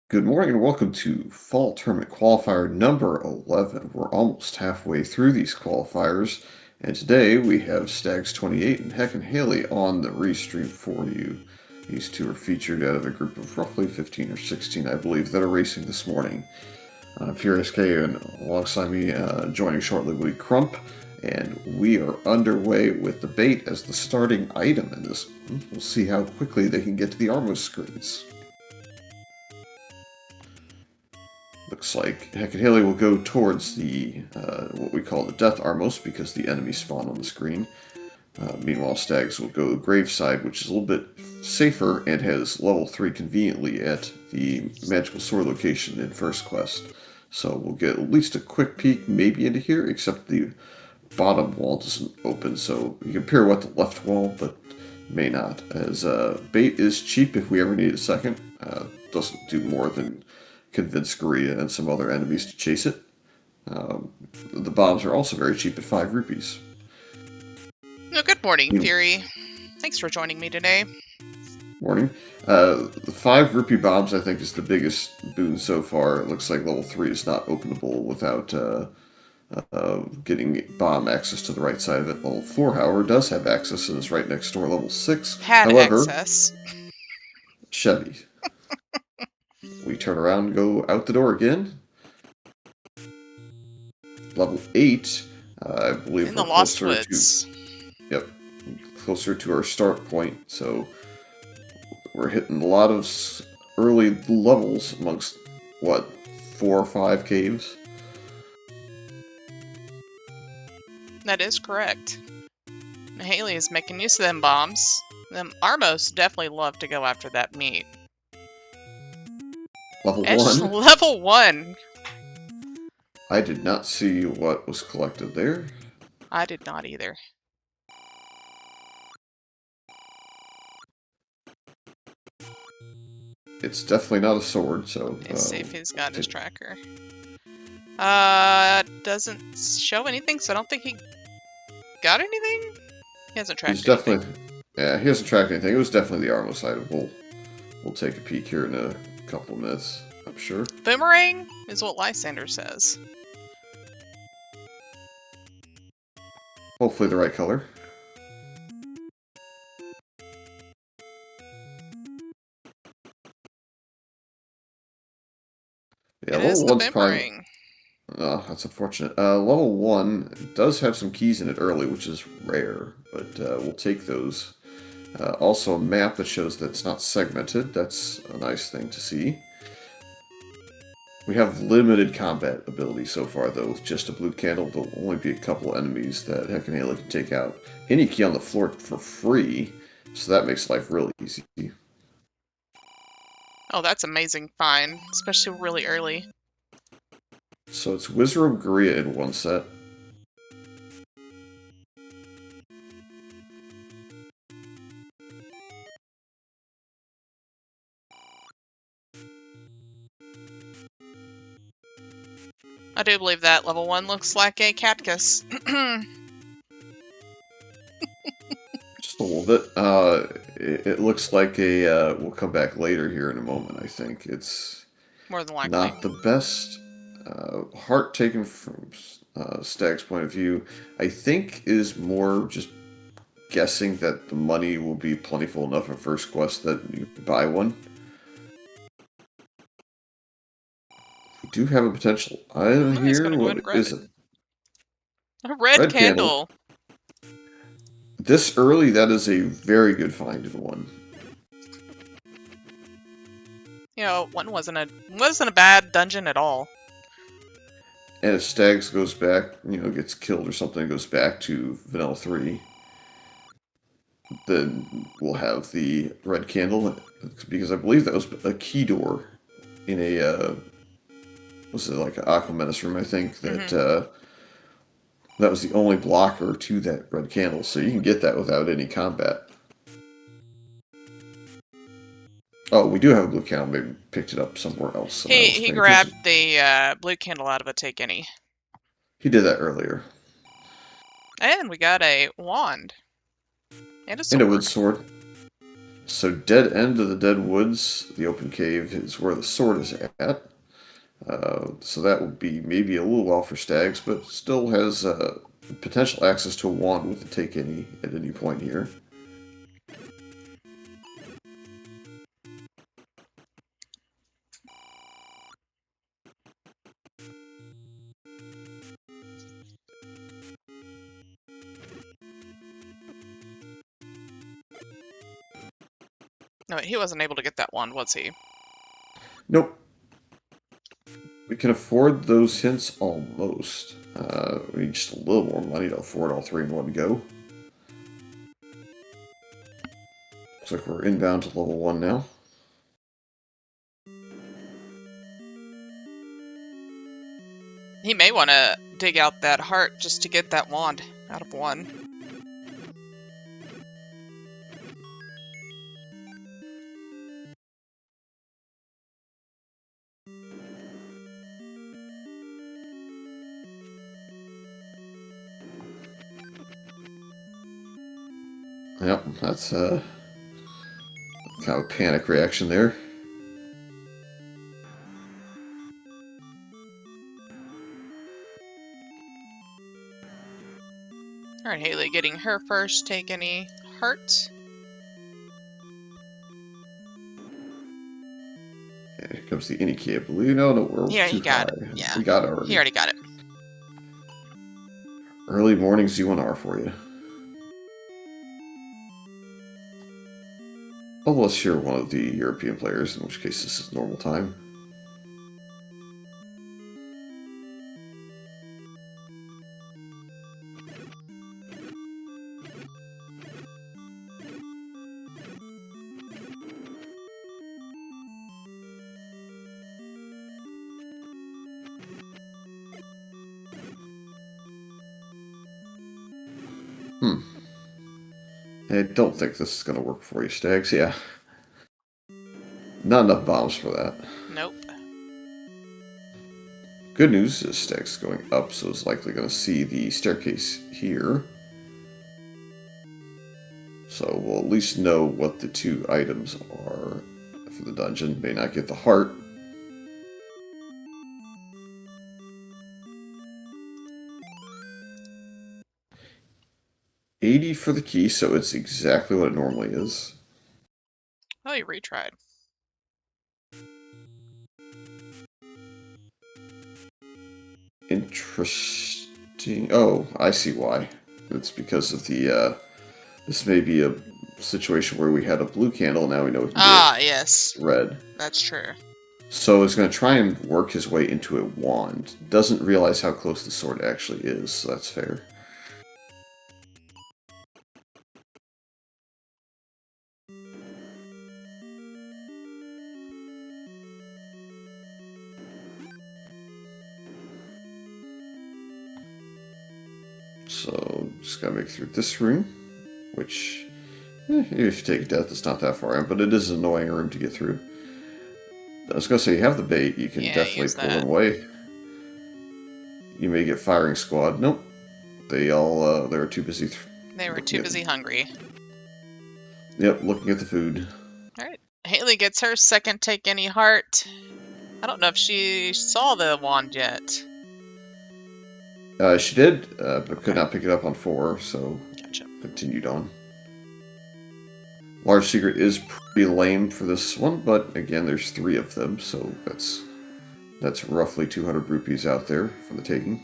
Good morning and welcome to Fall Tournament Qualifier number 11. We're almost halfway through these qualifiers, and today we have Stags28 and HeccinHayley on the restream for you. These two are featured out of a group of roughly 15 or 16, I believe, that are racing this morning. I'm Furious K, and alongside me, joining shortly, will be Crump, and we are underway with the bait as the starting item in this. We'll see how quickly they can get to the Armos screens. Looks like HeccinHayley will go towards the what we call the Death Armos because the enemies spawn on the screen. Meanwhile, Stags will go Graveside, which is a little bit safer and has level 3 conveniently at the Magical Sword location in First Quest. So we'll get at least a quick peek maybe into here, except the bottom wall doesn't open, so you can pirouette the left wall, but may not, as bait is cheap if we ever need a second. Doesn't do more than convince Korea and some other enemies to chase it. The bombs are also very cheap at 5 rupees. Oh, good morning, Fury. Thanks for joining me today. Morning. The 5 rupee bombs, I think, is the biggest boon so far. It looks like level 3 is not openable without getting bomb access to the right side of it. Level 4, however, does have access and is right next door. Level 6, however, access. Chevy. We turn around and go out the door again. Level 8, I believe in we're the Lost closer Woods. Yep, closer to our start point, so we're hitting a lot of early levels amongst, what, 4 or 5 caves? That is correct. Haley is making use of them bombs. Them Armos definitely love to go after that meat. Level 1. Level 1. I did not see what was collected there. I did not either. It's definitely not a sword, so... Let's see if he's got his tracker. Doesn't show anything, so I don't think he got anything? He hasn't tracked anything. Yeah, he hasn't tracked anything. It was definitely the Armos item. We'll take a peek here in a couple of minutes, I'm sure. Boomerang is what Lysander says. Hopefully the right color. Yeah, it is the boomerang. Oh, that's unfortunate. Level 1 does have some keys in it early, which is rare, but we'll take those. Also, a map that shows that it's not segmented. That's a nice thing to see. We have limited combat ability so far, though, with just a blue candle. There'll only be a couple enemies that HeccinHayley can take out. Any key on the floor for free, so that makes life really easy. Oh, that's amazing fine, especially really early. So it's Wizard Guria in one set. I do believe that level 1 looks like a cactus. Just a little bit. It looks like a, we'll come back later here in a moment, I think. It's more than likely not the best. Heart taken from Stag's point of view, I think is more just guessing that the money will be plentiful enough in First Quest that you can buy one. We do have a potential item here. What is it? A red candle. This early, that is a very good find in one. You know, one wasn't a bad dungeon at all. And if Stags goes back, you know, gets killed or something, goes back to Vanilla 3, then we'll have the red candle, because I believe that was a key door in a, was it like an Aquamenace room, I think, that that was the only blocker to that red candle, so you can get that without any combat. Oh, we do have a blue candle. Maybe picked it up somewhere else. He grabbed the blue candle out of a take any. He did that earlier. And we got a wand. And a sword. And a wood sword. So dead end of the dead woods, the open cave, is where the sword is at. So that would be maybe a little while for Stags, but still has potential access to a wand with the take any at any point here. No, he wasn't able to get that wand, was he? Nope. We can afford those hints almost. We need just a little more money to afford all three in one go. Looks like we're inbound to level 1 now. He may want to dig out that heart just to get that wand out of 1. Yep, that's kind of a panic reaction there. Alright, Haley getting her first take any heart. Here comes the any key, I believe. No, we're Yeah, too he got high. it. Yeah. We got it already. He already got it. Early morning Z1R for you. Unless you're one of the European players, in which case this is normal time. I don't think this is going to work for you, Stags. Yeah. Not enough bombs for that. Nope. Good news is Stags is going up, so it's likely going to see the staircase here. So we'll at least know what the 2 items are for the dungeon. May not get the heart. $80 for the key, so it's exactly what it normally is. Oh, you retried. Interesting. Oh, I see why. It's because of the, this may be a situation where we had a blue candle, now we know we can get Yes. red. That's true. So he's going to try and work his way into a wand. Doesn't realize how close the sword actually is, so that's fair. So, just gotta make it through this room, which, if you take death, it's not that far in, but it is an annoying room to get through. I was gonna say, you have the bait, you can definitely pull them away. You may get firing squad. Nope. They were too busy. They were too busy hungry. Yep, looking at the food. Alright. Haley gets her second take any heart. I don't know if she saw the wand yet. She did, but could not pick it up on 4, so Gotcha. Continued on. Large secret is pretty lame for this one, but again, there's 3 of them, so that's roughly 200 rupees out there for the taking.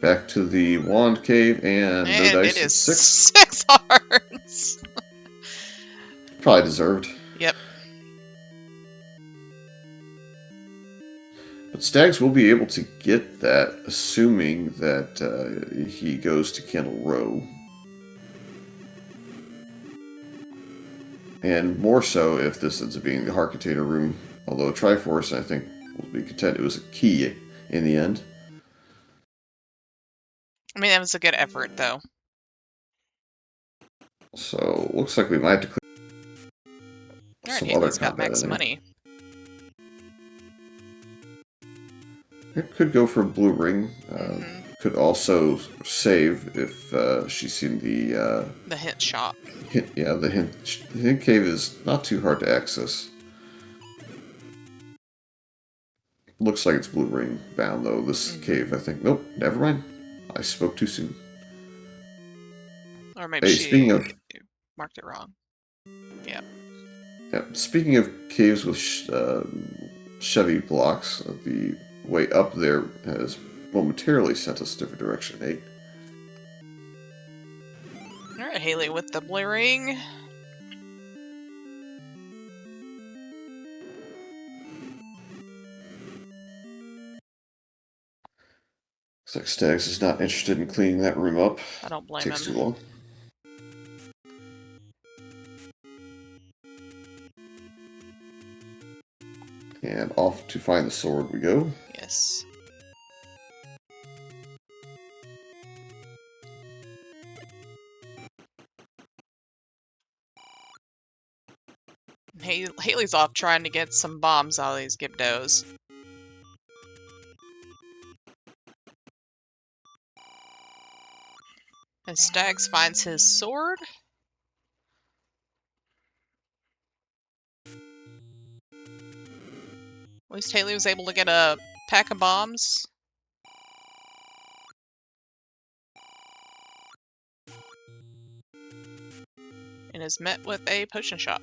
Back to the wand cave, and no dice. It is 6 hearts. Probably deserved. Yep. But Stags will be able to get that, assuming that he goes to Candle Row. And more so if this ends up being the Heart Container Room. Although Triforce, I think, will be content. It was a key in the end. I mean, that was a good effort, though. So, looks like we might have to clear some other Haley's got combat max in there. money. It could go for a blue ring. Could also save if she's seen the hint shop. hint. Yeah, the hint cave is not too hard to access. Looks like it's blue ring bound though. This cave, I think. Nope, never mind. I spoke too soon. Or maybe Hey, she speaking of marked it wrong. Yeah. yeah, speaking of caves with Chevy blocks, the way up there has momentarily sent us a different direction. Hey, Alright, Haley with the blue ring. looks like Stags is not interested in cleaning that room up. I don't blame Takes him. too long. And off to find the sword we go. Yes. Haley's off trying to get some bombs out of these Gibdos. And Stags finds his sword. At least Haley was able to get a pack of bombs. And is met with a potion shop.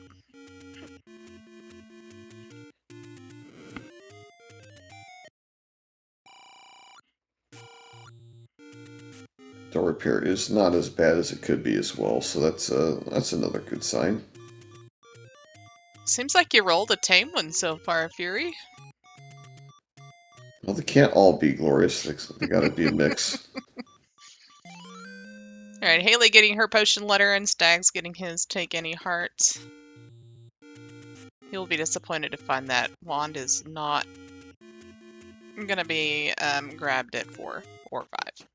Door repair is not as bad as it could be as well, so that's another good sign. Seems like you rolled a tame one so far, Fury. Well, they can't all be glorious. They gotta be a mix. Alright, Haley getting her potion letter and Stags getting his take any heart. He'll be disappointed to find that wand is not gonna be grabbed at 4 or 5.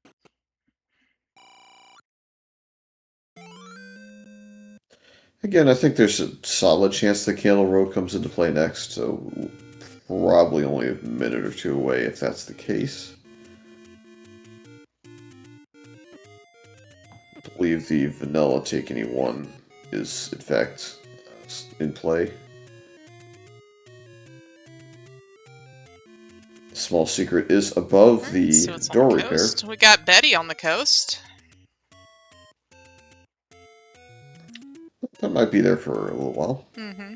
Again, I think there's a solid chance that Candle Row comes into play next, so probably only a minute or two away if that's the case. I believe the vanilla take any one is in fact in play. Small secret is above the So it's door on the repair. coast. We got Betty on the coast. That might be there for a little while. Mm-hmm.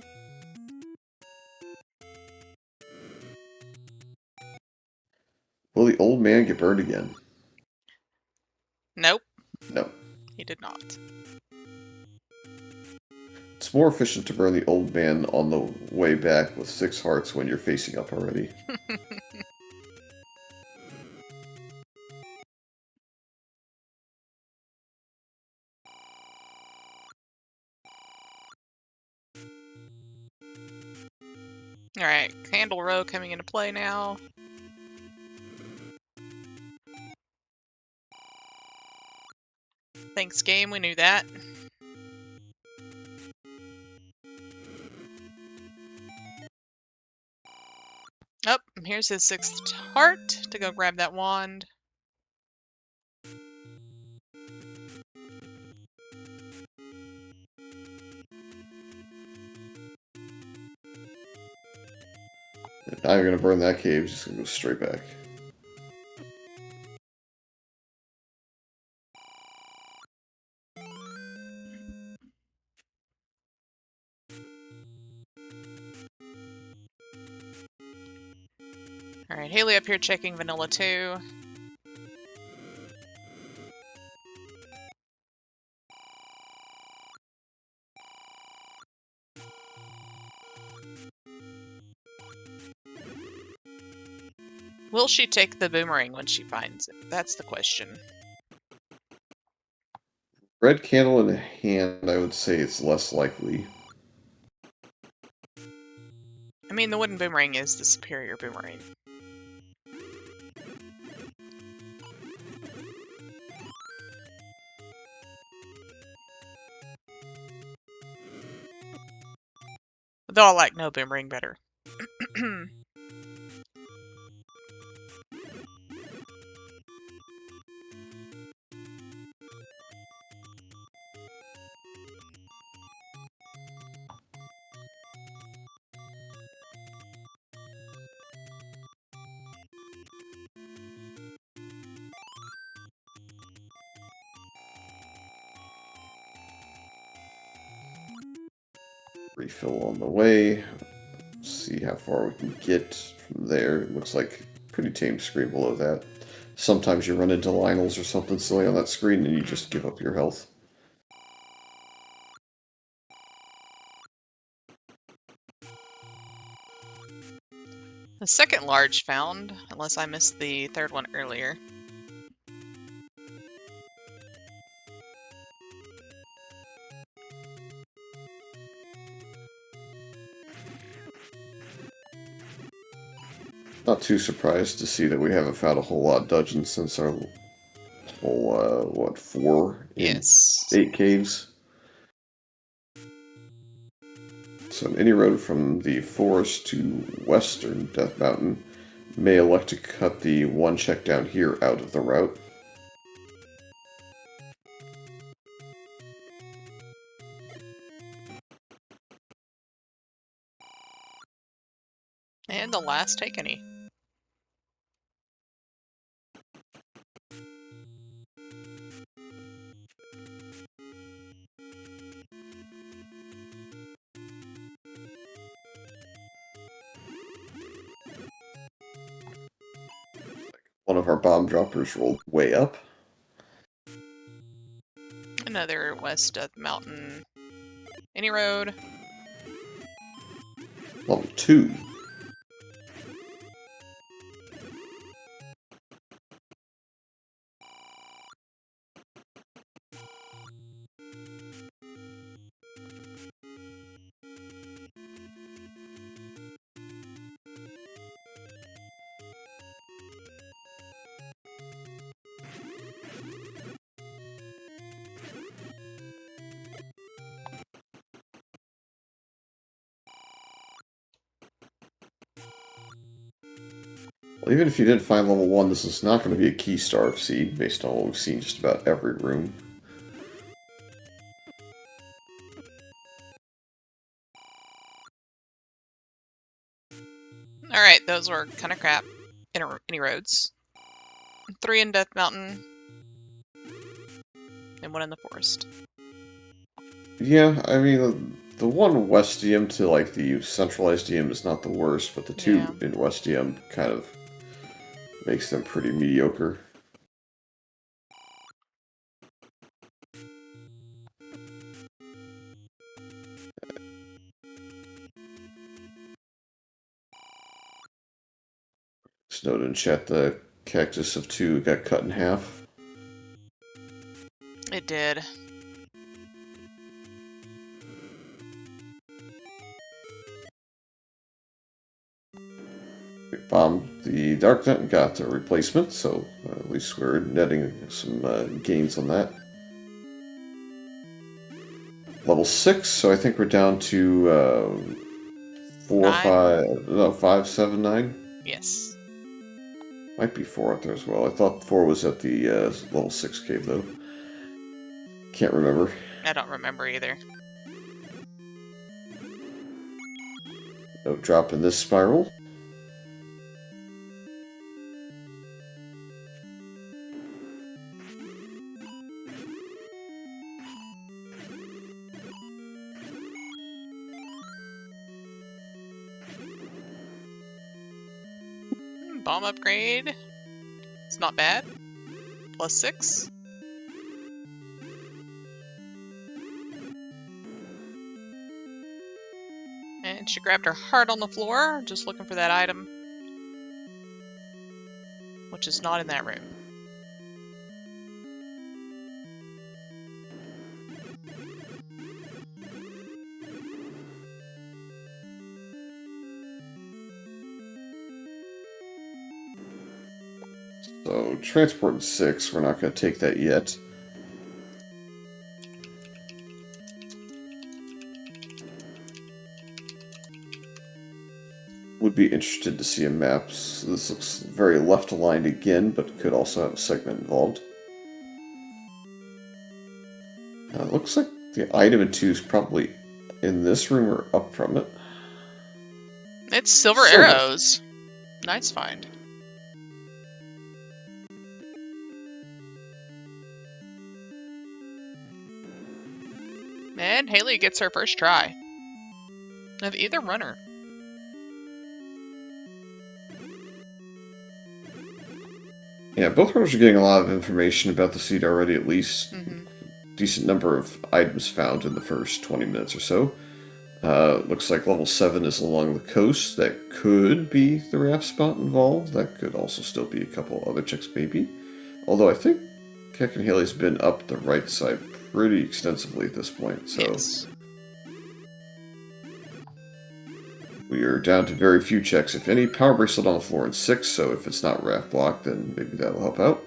Will the old man get burned again? Nope, No. he did not. It's more efficient to burn the old man on the way back with 6 hearts when you're facing up already. Alright, Candle Row coming into play now. Thanks, game, we knew that. Oh, here's his 6th heart to go grab that wand. Now you're gonna burn that cave, just gonna go straight back. Alright, Haley up here checking vanilla too. Will she take the boomerang when she finds it? That's the question. Red candle in hand, I would say it's less likely. I mean, the wooden boomerang is the superior boomerang. Though I like no boomerang better. Refill on the way. See how far we can get from there. It looks like a pretty tame screen below that. Sometimes you run into Lionels or something silly on that screen and you just give up your health. The second large found, unless I missed the third one earlier. Not too surprised to see that we haven't found a whole lot of dungeons since our whole, what, 4 in Yes. 8 caves? So any road from the forest to western Death Mountain may elect to cut the one check down here out of the route. And the last take any. One of our bomb droppers rolled way up. Another west of mountain. Any road. Level 2. Well, even if you didn't find level 1, this is not going to be a key starve seed, based on what we've seen just about every room. Alright, those were kind of crap. Any roads. 3 in Death Mountain. And 1 in the forest. Yeah, I mean, the one West DM to, like, the centralized DM is not the worst, but the 2 Yeah. in West DM kind of makes them pretty mediocre. Just note in chat the Cactus of 2 got cut in half. It did. We bombed the Dark Net and got a replacement, so at least we're netting some gains on that. Level 6, so I think we're down to 4, 9? 5, no, 5, 7, 9? Yes. Might be 4 out there as well. I thought 4 was at the level 6 cave, though. Can't remember. I don't remember either. No drop in this spiral. Bomb upgrade. It's not bad. +6. And she grabbed her heart on the floor, just looking for that item. Which is not in that room. So, transport in 6, we're not going to take that yet. Would be interested to see a map. So this looks very left aligned again, but could also have a segment involved. Looks like the item in 2 is probably in this room or up from it. It's silver arrows. Nice find. And Haley gets her first try. Of either runner. Yeah, both runners are getting a lot of information about the seed already, at least. Decent number of items found in the first 20 minutes or so. Looks like level 7 is along the coast. That could be the raft spot involved. That could also still be a couple other checks, maybe. Although I think HeccinHayley's been up the right side pretty extensively at this point, so... Yes. We are down to very few checks, if any. Power bracelet on the floor in 6, so if it's not raft blocked, then maybe that'll help out.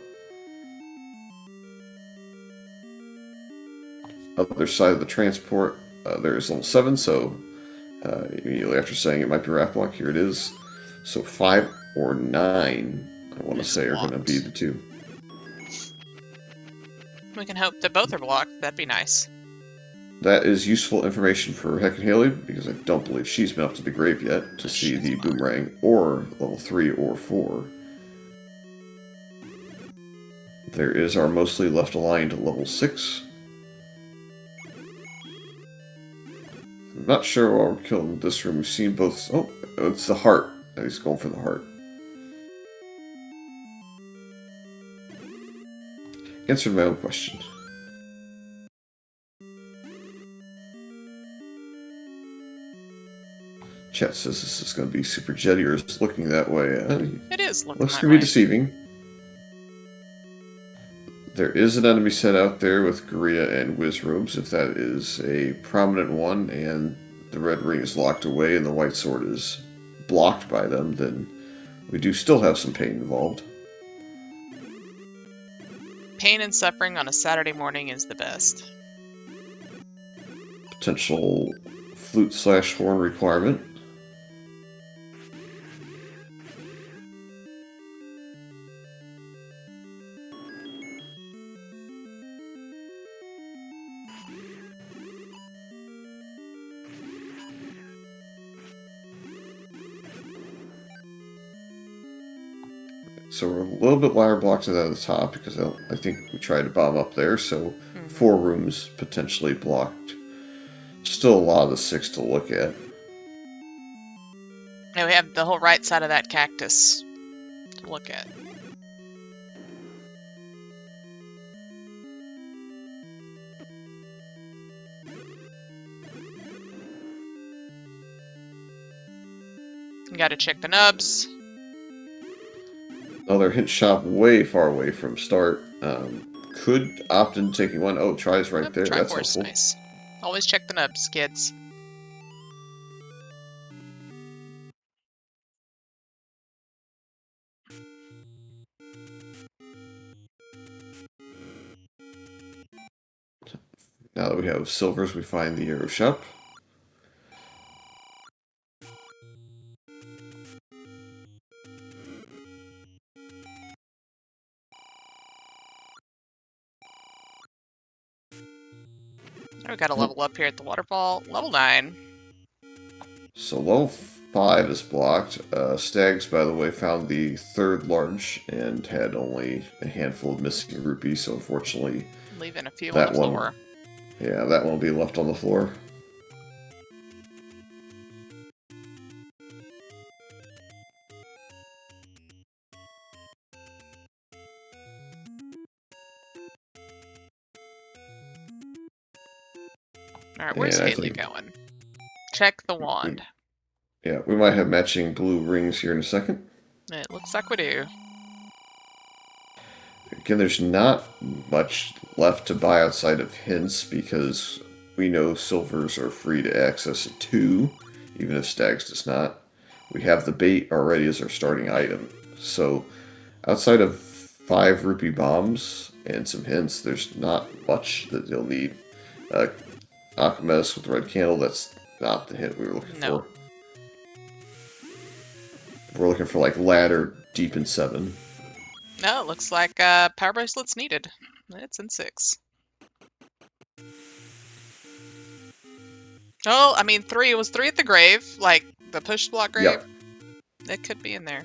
Other side of the transport, there is level 7, so immediately after saying it might be raft block, here it is. So 5 or 9, I want to say, are going to be the two. We can hope that both are blocked. That'd be nice. That is useful information for HeccinHayley, because I don't believe she's been up to the grave yet to see the boomerang, or level 3 or 4. There is our mostly left aligned level 6. I'm not sure why we're killing this room. We've seen both... Oh, it's the heart. He's going for the heart. Answered my own question. Chat says this is going to be super jetty, or it's looking that way. It is looking looks that to way. be deceiving. There is an enemy set out there with Gorilla and Whiz robes, if that is a prominent one, and the red ring is locked away and the white sword is blocked by them, then we do still have some pain involved. Pain and suffering on a Saturday morning is the best. Potential flute/horn requirement. So we're a little bit wire blocked at the top because I think we tried to bomb up there, so 4 rooms potentially blocked. Still a lot of the 6 to look at. Now we have the whole right side of that cactus to look at. You gotta check the nubs. Another hint shop way far away from start. Could opt in taking one. Oh, tries right there. That's helpful. Nice. Always check the nubs, kids. Now that we have silvers, we find the arrow shop. We got a level up here at the waterfall. Level 9. So level 5 is blocked. Stags, by the way, found the 3rd large and had only a handful of missing rupees, so unfortunately... Leaving a few on the floor. Yeah, that one will be left on the floor. Alright, where's Haley going? Check the wand. Yeah, we might have matching blue rings here in a second. It looks like we do. Again, there's not much left to buy outside of hints because we know silvers are free to access at 2, even if Stags does not. We have the bait already as our starting item. So outside of 5 rupee bombs and some hints, there's not much that you'll need. Alchemist with the red candle, that's not the hint we were looking for. We're looking for like ladder deep in 7. No, it looks like power bracelet's needed. It's in 6. Oh, I mean 3. It was 3 at the grave, like the push block grave. Yep. It could be in there.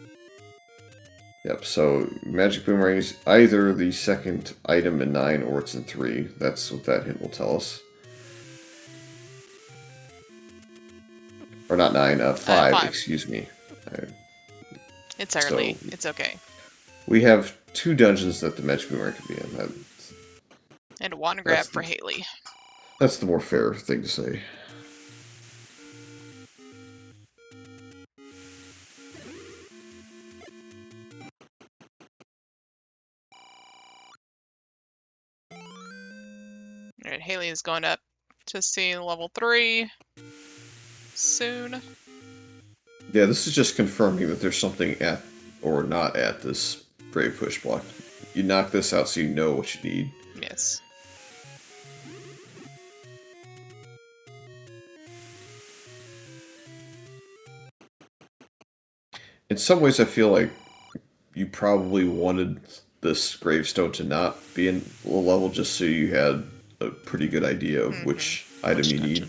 Yep, so magic boomerang is either the second item in 9 or it's in 3. That's what that hint will tell us. Or not 9, 5, 5. excuse me. It's So early. It's okay. we have 2 dungeons that the Magic Boomerang can be in. And one grab for Haley. That's the more fair thing to say. Alright, Haley is going up to see level 3 soon. Yeah, this is just confirming that there's something at or not at this Brave Push block. You knock this out so you know what you need. Yes. In some ways, I feel like you probably wanted this gravestone to not be in low level just so you had a pretty good idea of which item you need.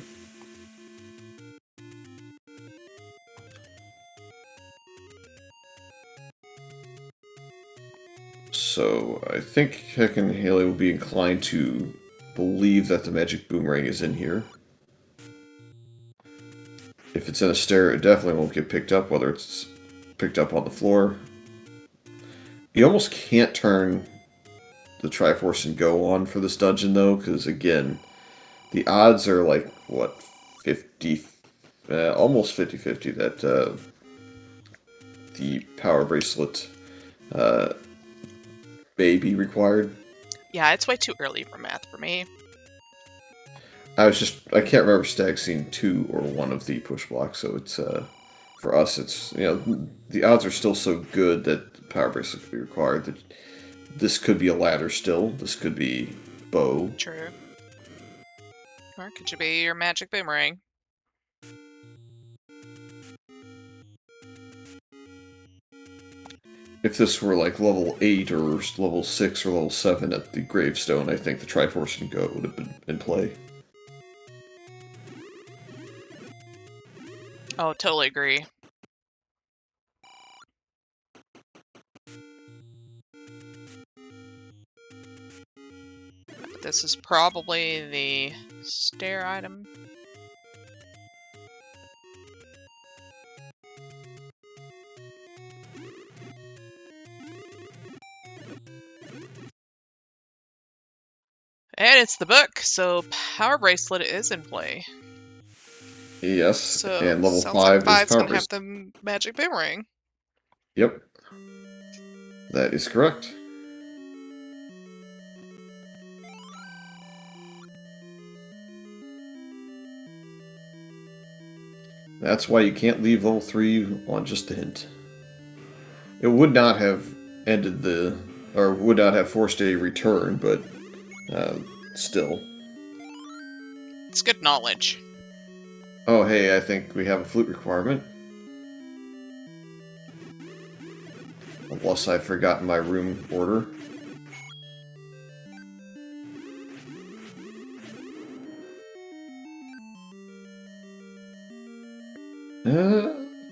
So I think HeccinHayley will be inclined to believe that the Magic Boomerang is in here. If it's in a stair, it definitely won't get picked up, whether it's picked up on the floor. You almost can't turn the Triforce and Go on for this dungeon, though, because, again, the odds are like, what, 50, almost 50-50 that the Power Bracelet may be required. Yeah, it's way too early for math for me. I can't remember Stag seeing 2 or 1 of the push blocks, so it's, for us, it's, the odds are still so good that the Power Bracelet could be required. That this could be a ladder still, this could be bow. True. Or could you be your Magic Boomerang? If this were like level 8 or level 6 or level 7 at the gravestone, I think the Triforce and Go would have been in play. Oh, totally agree. But this is probably the stair item. And it's the book, so Power Bracelet is in play. Yes, so and level 5 like is Power gonna Bracelet. have the Magic Boomerang. Yep. That is correct. That's why you can't leave level 3 on just a hint. It would not have ended or would not have forced a return, but still. It's good knowledge. Oh, hey, I think we have a flute requirement. Unless I've forgotten my room order.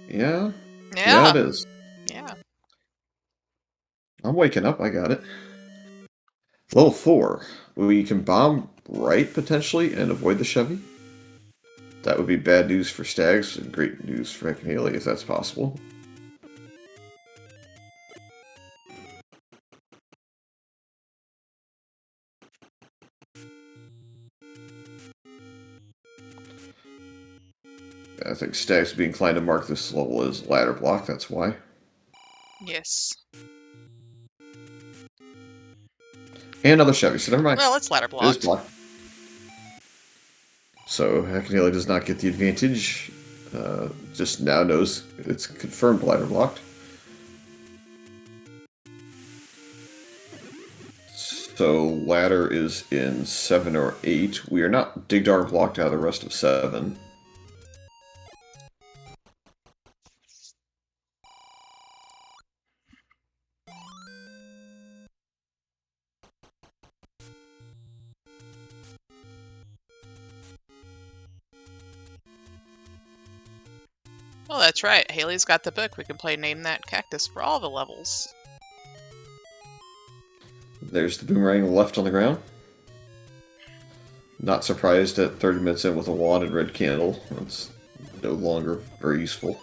Yeah. Yeah, it is. Yeah. I'm waking up, I got it. Level 4. We can bomb right, potentially, and avoid the Chevy. That would be bad news for Stags, and great news for HeccinHayley, if that's possible. I think Stags would be inclined to mark this level as ladder block, that's why. Yes. And another Chevy, so never mind. Well, it's ladder It is blocked. blocked. So HeccinHayley does not get the advantage. Just now knows it's confirmed ladder blocked. So ladder is in 7 or 8. We are not Digdar blocked out of the rest of 7. Oh, that's right. Haley's got the book. We can play Name That Cactus for all the levels. There's the boomerang left on the ground. Not surprised at 30 minutes in with a wand and red candle. no longer very useful.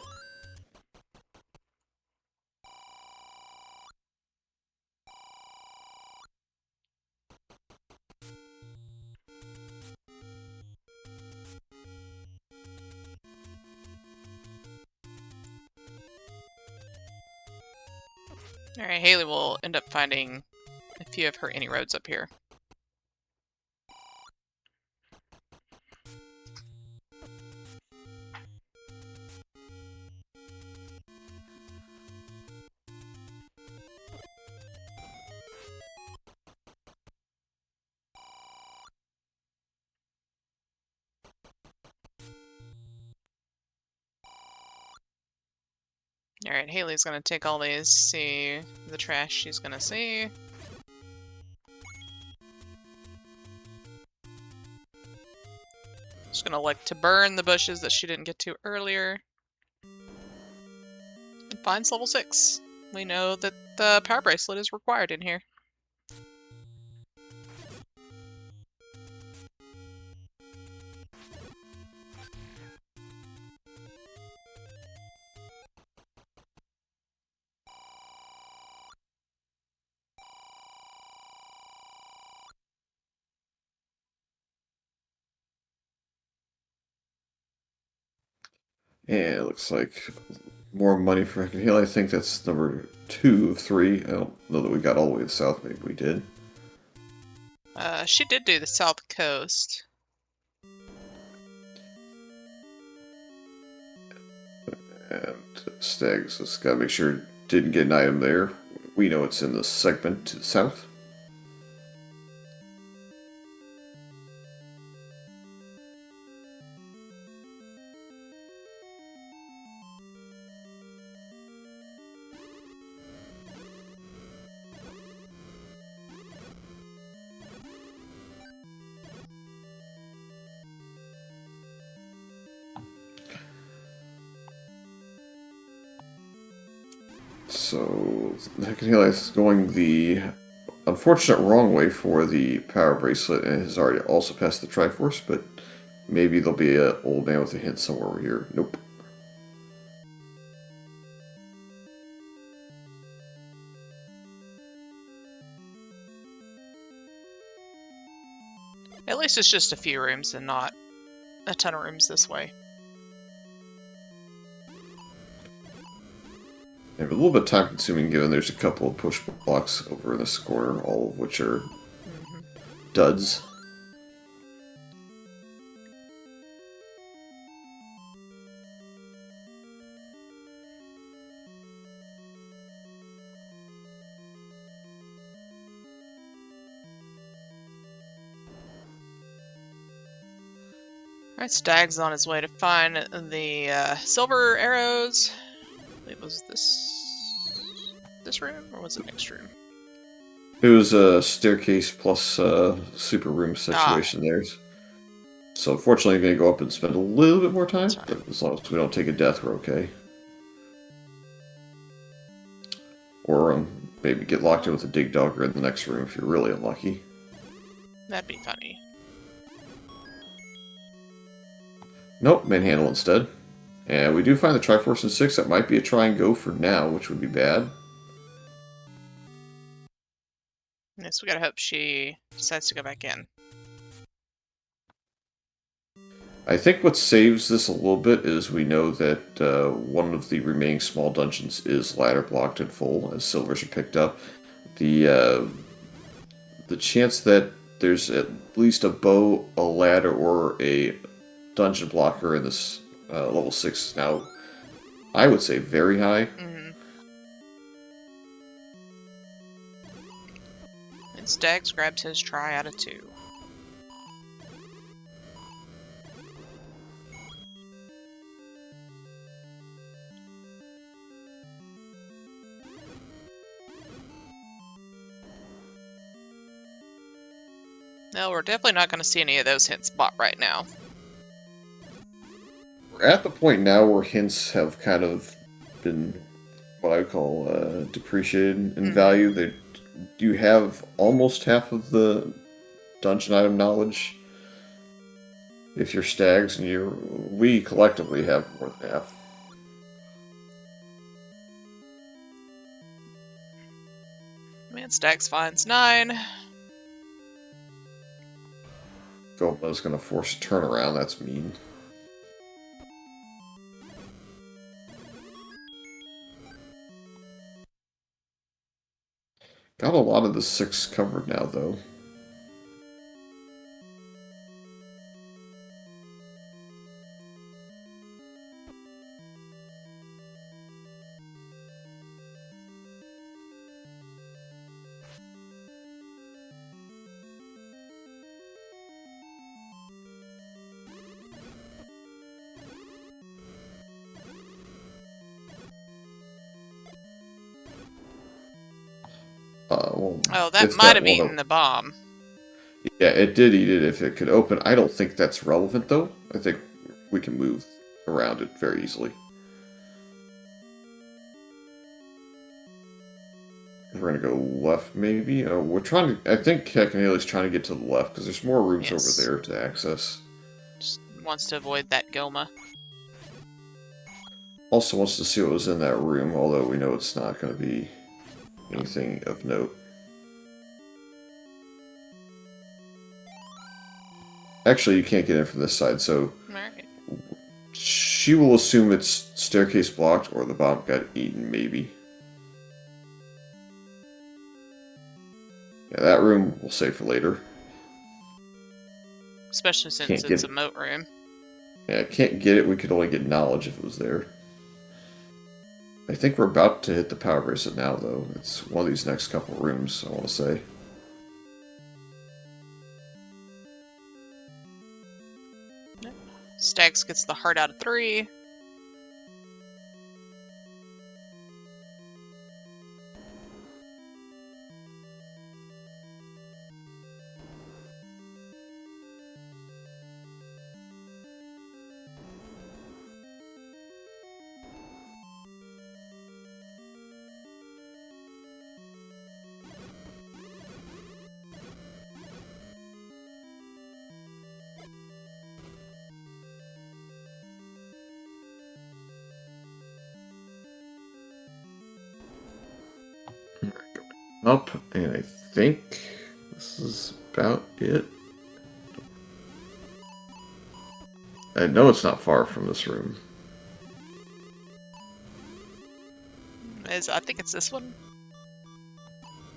Alright, Haley will end up finding a few of her any roads up here. Alright, Haley's gonna take all these, see the trash she's gonna see. Just gonna like to burn the bushes that she didn't get to earlier. And finds level 6. We know that the power bracelet is required in here. And it looks like more money for HeccinHayley. I think that's number 2 of 3. I don't know that we got all the way to the south. Maybe we did. She did do the south coast. And Stags, just gotta make sure it didn't get an item there. We know it's in the segment to the south. So, HeccinHayley is going the unfortunate wrong way for the power bracelet and has already also passed the Triforce, but maybe there'll be an old man with a hint somewhere over here. Nope. At least it's just a few rooms and not a ton of rooms this way. And a little bit time consuming given there's a couple of push blocks over in this corner, all of which are duds. Alright, Stag's on his way to find the silver arrows. It was this room, or was it next room? It was a staircase plus super room situation there. So unfortunately I'm going to go up and spend a little bit more time, but as long as we don't take a death, we're okay. Or maybe get locked in with a dig dogger in the next room if you're really unlucky. That'd be funny. Nope, manhandle instead. And we do find the Triforce in 6. That might be a try and go for now, which would be bad. Yes, we gotta hope she decides to go back in. I think what saves this a little bit is we know that one of the remaining small dungeons is ladder blocked in full as silvers are picked up. The chance that there's at least a bow, a ladder, or a dungeon blocker in this level 6 is now, I would say, very high. And Stags grabs his try out of 2. No, we're definitely not going to see any of those hints bought right now. We're at the point now where hints have kind of been what I would call depreciated in value. They you have almost half of the dungeon item knowledge. If you're stags and we collectively have more than half. Man, Stags finds 9. Goma's gonna force a turnaround, that's mean. Got a lot of the 6 covered now, though. Well, Oh, that if might that have one eaten the bomb. Yeah, it did eat it if it could open. I don't think that's relevant, though. I think we can move around it very easily. We're gonna go left, maybe. We're trying to. I think HeccinHayley's trying to get to the left because there's more rooms over Yes. there to access. Just wants to avoid that Goma. Also wants to see what was in that room, although we know it's not going to be anything of note. Actually, you can't get in from this side, so Alright. she will assume it's staircase blocked or the bomb got eaten, maybe. Yeah, that room we'll save for later. Especially since Can't it's get a it. moat room. Yeah, can't get it. We could only get knowledge if it was there. I think we're about to hit the power bracelet now, though. It's one of these next couple rooms, I want to say. Stags gets the heart out of 3. Up, and I think this is about it. I know it's not far from this room. I think it's this one.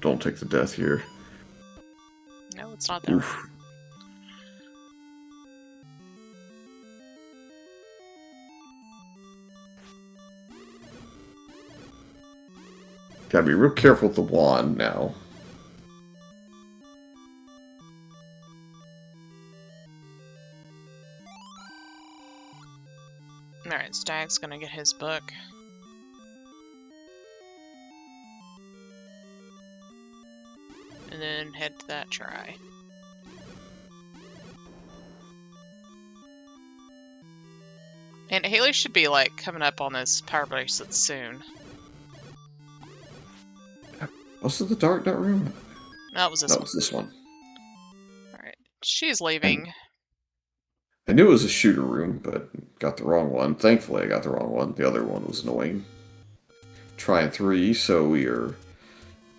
Don't take the death here. No, it's not that Oof. room. Gotta be real careful with the wand now. Alright, Stag's gonna get his book. And then head to that try. And Haley should be, like, coming up on this power bracelet soon. Was it the dark nut room? That was this No, one. it's this one. Alright, she's leaving. I knew it was a shooter room, but got the wrong one. Thankfully, I got the wrong one. The other one was annoying. Trying 3, so we are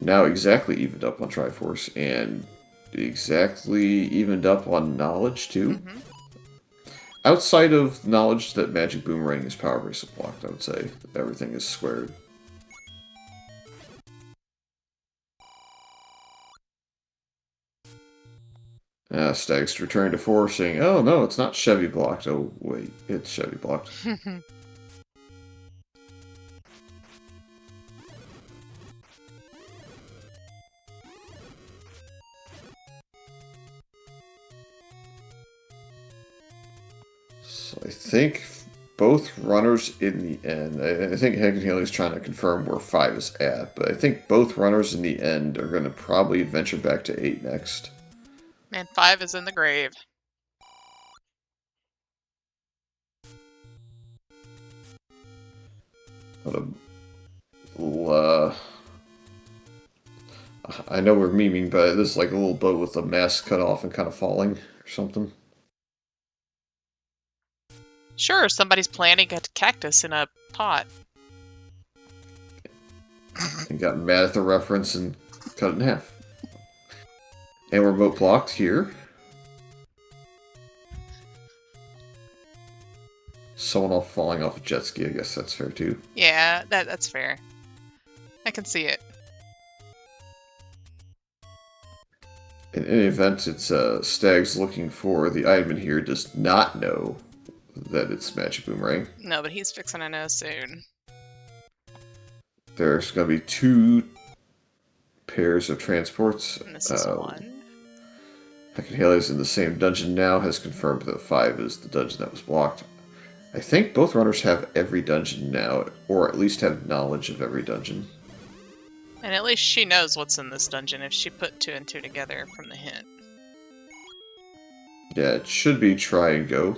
now exactly evened up on Triforce, and exactly evened up on knowledge, too. Mm-hmm. Outside of knowledge that Magic Boomerang is power bracelet blocked, I would say everything is squared. Stags returning to 4 saying, oh no, it's not Chevy blocked. Oh wait, it's Chevy blocked. So I think both runners in the end, I think HeccinHayley's trying to confirm where 5 is at, but I think both runners in the end are going to probably venture back to 8 next. And 5 is in the grave. What a little, I know we're memeing, but this is like a little boat with the mast cut off and kind of falling or something. Sure, somebody's planting a cactus in a pot. And got mad at the reference and cut it in half. And remote blocked here. Someone falling off a jet ski, I guess that's fair too. Yeah, that's fair. I can see it. In any event, it's Stags looking for the item in here, does not know that it's Magic Boomerang. No, but he's fixing to know soon. There's going to be 2 pairs of transports. And this is one. HeccinHayley's in the same dungeon now, has confirmed that 5 is the dungeon that was blocked. I think both runners have every dungeon now, or at least have knowledge of every dungeon. And at least she knows what's in this dungeon if she put 2 and 2 together from the hint. Yeah, it should be try and go.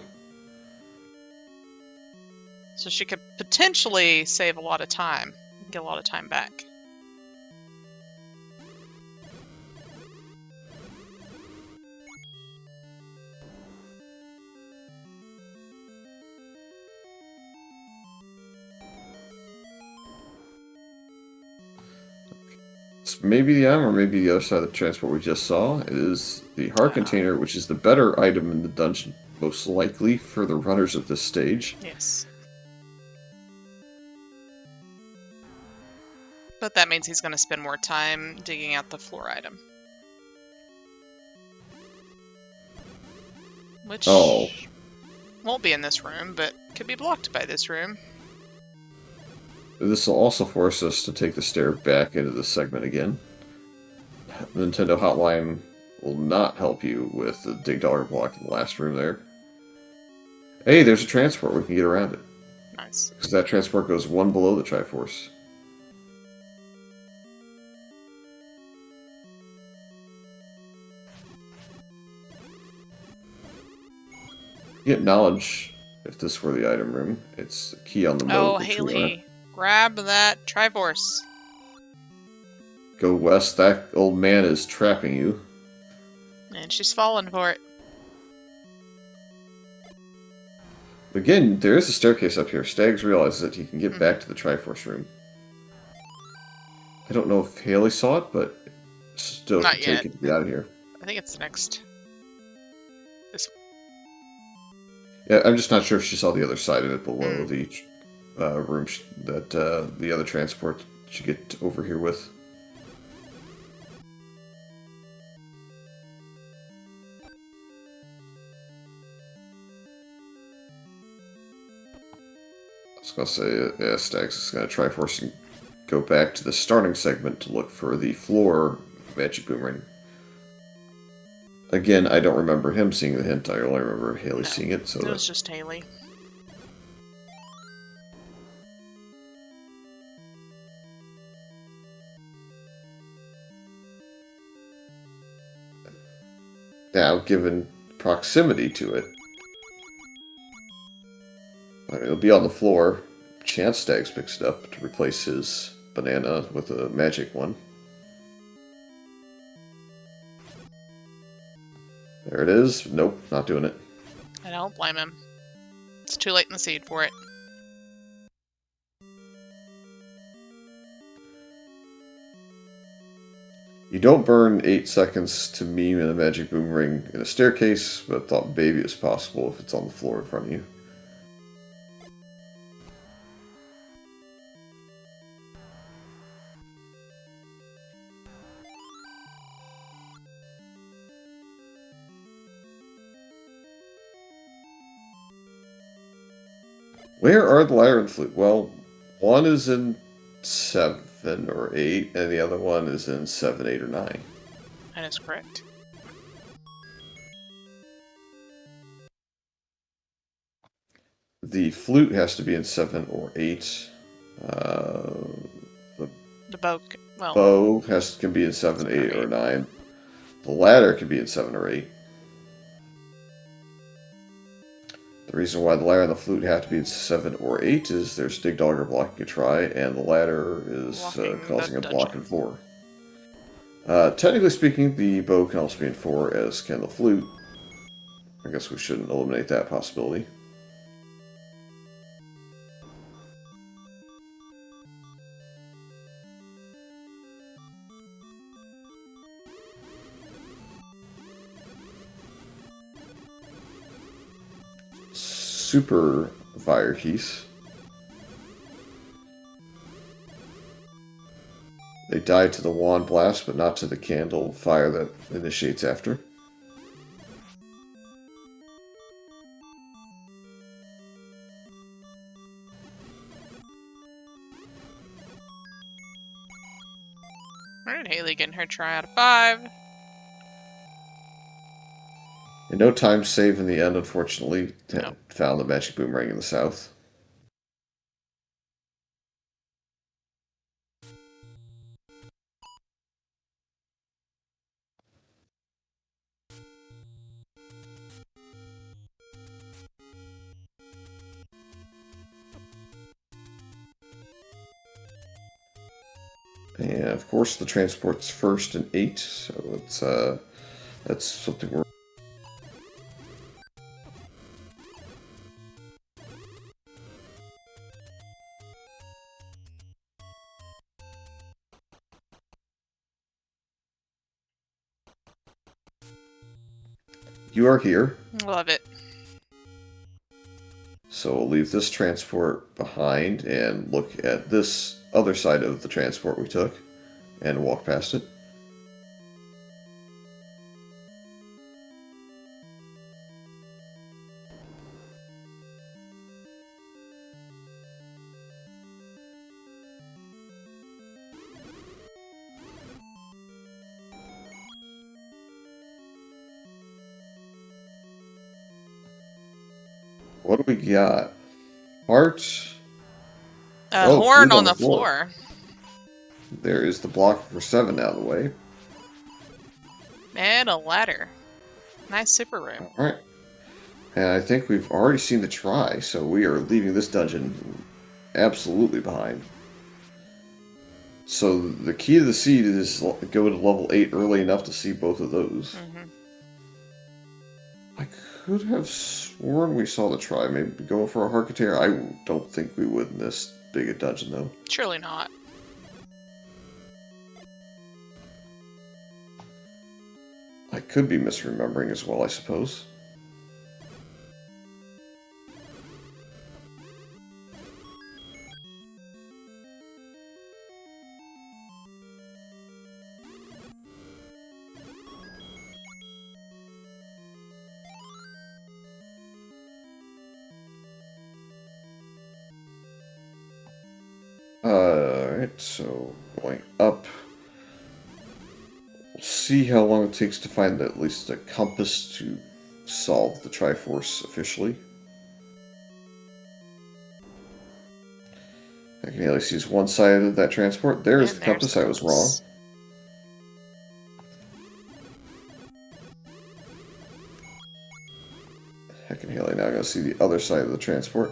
So she could potentially save a lot of time, get a lot of time back. It's maybe the item or maybe the other side of the transport we just saw. It is the heart container, which is the better item in the dungeon, most likely for the runners of this stage. Yes. But that means he's going to spend more time digging out the floor item. Which won't be in this room, but could be blocked by this room. This will also force us to take the stair back into the segment again. The Nintendo Hotline will not help you with the dig dollar block in the last room there. Hey, there's a transport. We can get around it. Nice. Because that transport goes 1 below the Triforce. Get knowledge if this were the item room. It's a key on the moat. Oh, Haley, grab that Triforce. Go west. That old man is trapping you. And she's falling for it. Again, there is a staircase up here. Stags realizes that he can get back to the Triforce room. I don't know if Haley saw it, but still Not can yet. take it to get out of here. I think it's next. This. Yeah, I'm just not sure if she saw the other side of it below the room that the other transport should get over here with. I was going to say, yeah, Stags is going to try forcing go back to the starting segment to look for the floor Magic Boomerang. Again, I don't remember him seeing the hint. I only remember Haley seeing it. So it was just Haley. Now, given proximity to it, I mean, it'll be on the floor. Chance Stags picks it up to replace his banana with a magic one. There it is. Nope, not doing it. I don't blame him. It's too late in the seed for it. You don't burn 8 seconds to meme in a magic boomerang in a staircase, but thought maybe it's possible if it's on the floor in front of you. Where are the lyre and flute? Well, one is in 7 or 8, and the other one is in 7, 8, or 9. That is correct. The flute has to be in 7 or 8. The bow, well, Bow can be in 7, 8, or 9. The ladder can be in 7 or 8. The reason why the lyre and the flute have to be in 7 or 8 is there's dig dogger blocking a try, and the ladder is causing a block in 4. Technically speaking, the bow can also be in 4, as can the flute. I guess we shouldn't eliminate that possibility. super fire keys. They die to the wand blast, but not to the candle fire that initiates after. Alright, Haley getting her try out of 5. And no time save in the end, unfortunately. Nope. Found the magic boomerang in the south. And of course, the transport's first and 8, so it's that's something we're. You are here. Love it. So we'll leave this transport behind and look at this other side of the transport we took and walk past it. What do we got? Heart. A Oh, horn food on the floor. There is the block for 7 out of the way. And a ladder. Nice super room. Alright. And I think we've already seen the try, so we are leaving this dungeon absolutely behind. So the key to the seed is go to level 8 early enough to see both of those. I could have sworn we saw the try. Maybe go for a Harketeer. I don't think we would in this big a dungeon, though. Surely not. I could be misremembering as well, I suppose. Alright, so going up. We'll see how long it takes to find at least a compass to solve the Triforce officially. HeccinHayley sees one side of that transport. There's the compass. I was wrong. HeccinHayley now going to see the other side of the transport.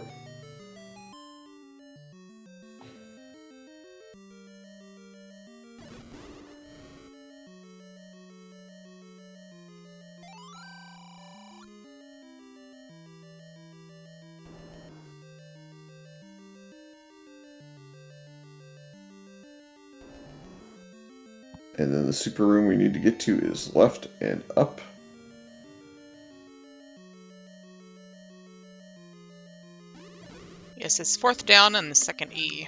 And then the super room we need to get to is left and up. Yes, it's 4th down and the 2nd E.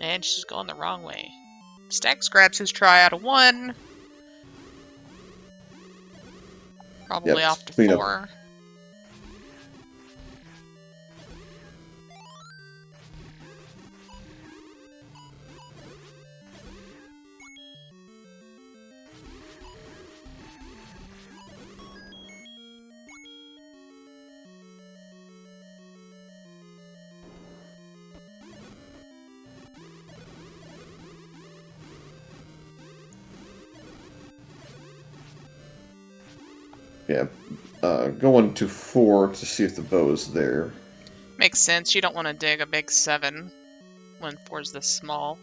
And she's going the wrong way. Stags grabs his try out of 1. Probably off to 4. Yeah, going to 4 to see if the bow is there. Makes sense. You don't want to dig a big 7 when 4's this small.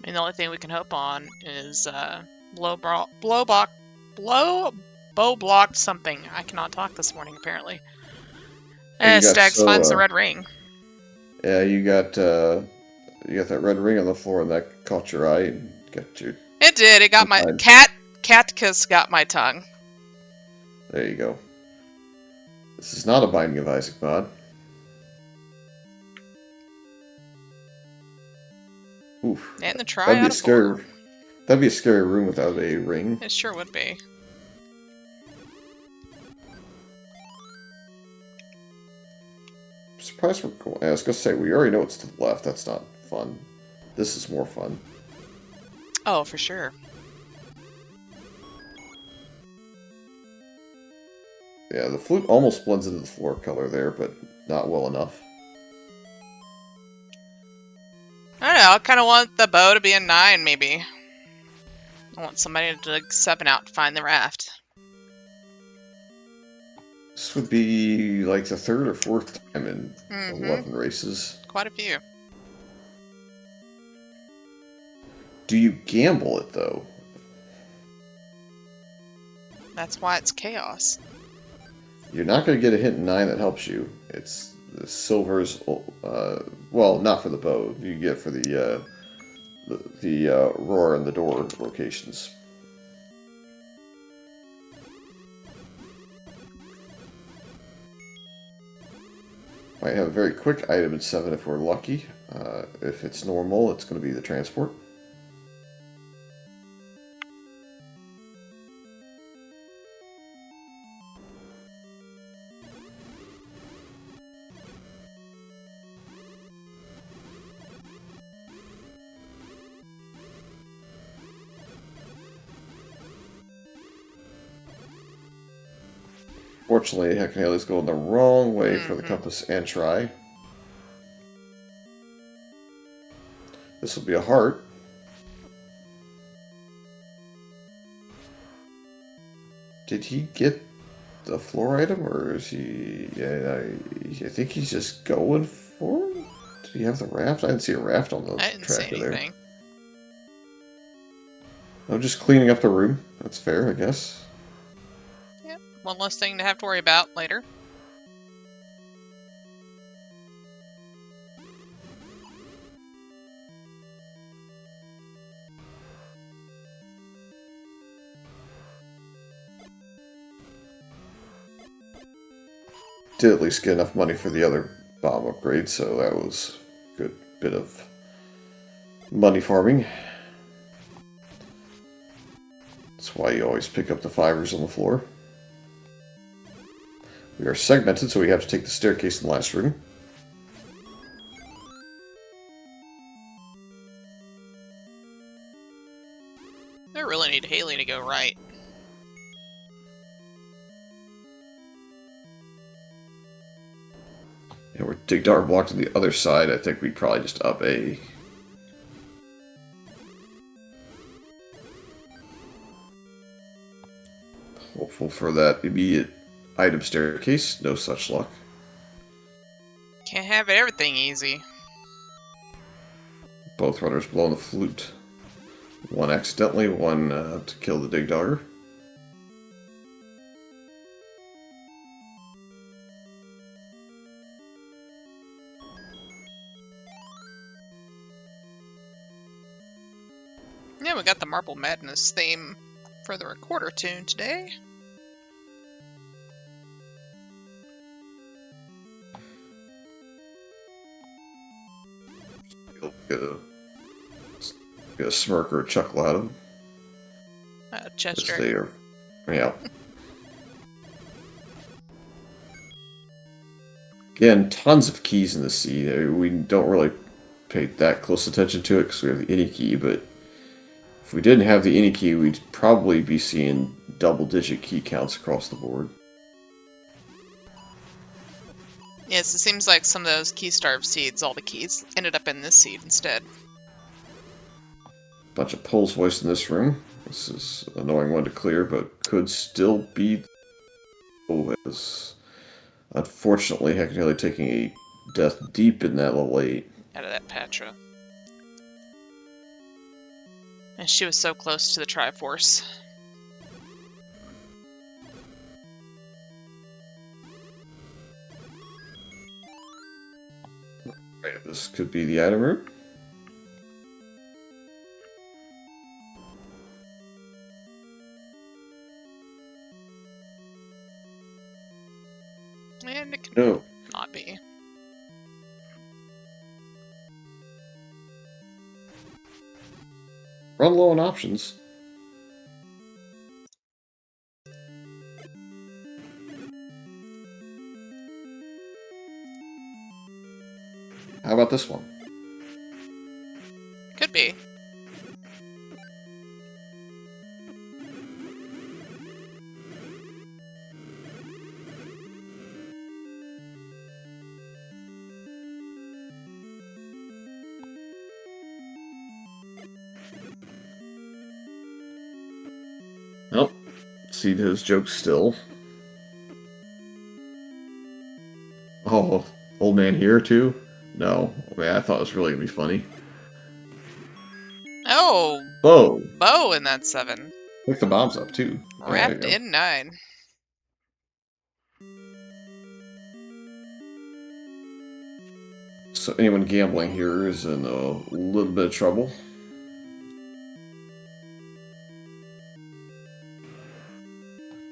mean, the only thing we can hope on is bow blocked something. I cannot talk this morning, apparently. Well, Stags finds the red ring. Yeah, you got that red ring on the floor, and that caught your eye and got your. It did. It got my Catkiss got my tongue. There you go. This is not a Binding of Isaac mod. Oof. And the try That'd be out a scary. That'd be a scary room without a ring. It sure would be. I'm surprised we're cool. I was gonna say we already know it's to the left. That's not fun. This is more fun. Oh, for sure. Yeah, the flute almost blends into the floor color there, but not well enough. I don't know. I kind of want the bow to be a 9, maybe. I want somebody to dig 7 out to find the raft. This would be like the 3rd or 4th time in 11 races. Quite a few. Do you gamble it, though? That's why it's chaos. You're not going to get a hit in 9 that helps you. It's the silvers, well, not for the bow. You get for the roar and the door locations. Might have a very quick item in 7 if we're lucky. If it's normal, it's going to be the transport. Fortunately, HeccinHayley's going the wrong way for the compass and try. This will be a heart. Did he get the floor item, or is he... Yeah, I think he's just going for it? Did he have the raft? I didn't see a raft on the tracker there. I didn't see anything. I'm just cleaning up the room. That's fair, I guess. Yep, one less thing to have to worry about later. Did at least get enough money for the other bomb upgrade, so that was a good bit of money farming. That's why you always pick up the fivers on the floor. We are segmented, so we have to take the staircase in the last room. I really need Haley to go right. Yeah, we're Digdar blocked to the other side. I think we'd probably just up A. Hopeful for that immediate item staircase. No such luck. Can't have everything easy. Both runners blowing the flute. One accidentally, one to kill the Digdar. Yeah, we got the Marble Madness theme for the recorder tune today. Get a smirk or a chuckle out of them. Chester. They are, yeah. Again, tons of keys in the sea. We don't really pay that close attention to it because we have the any key, but if we didn't have the any key, we'd probably be seeing double-digit key counts across the board. Yes, it seems like some of those key-starved seeds, all the keys ended up in this seed instead. Bunch of pulls voiced in this room. This is an annoying one to clear, but could still be. Oh, as unfortunately, HeccinHayley taking a death deep in that level 8. Out of that Patra. And she was so close to the Triforce. Right, this could be the item room. And it can No. not be. Run low on options. How about this one? Could be. Nope. See those jokes still. Oh, old man here too? No. Man, I thought it was really gonna be funny. Oh! Whoa! Bow in that 7. Pick the bombs up too. Oh, there you Wrapped go. in 9. So anyone gambling here is in a little bit of trouble.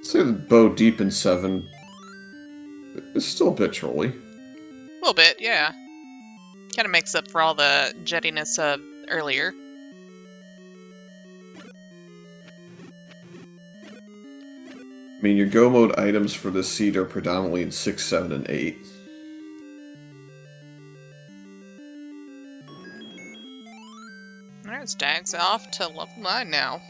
Say the bow deep in 7. It's still a bit trolly. A little bit, yeah. Kind of makes up for all the jettiness of earlier. I mean, your go mode items for this seed are predominantly in 6, 7, and 8. Alright, Stags off to level 9 now.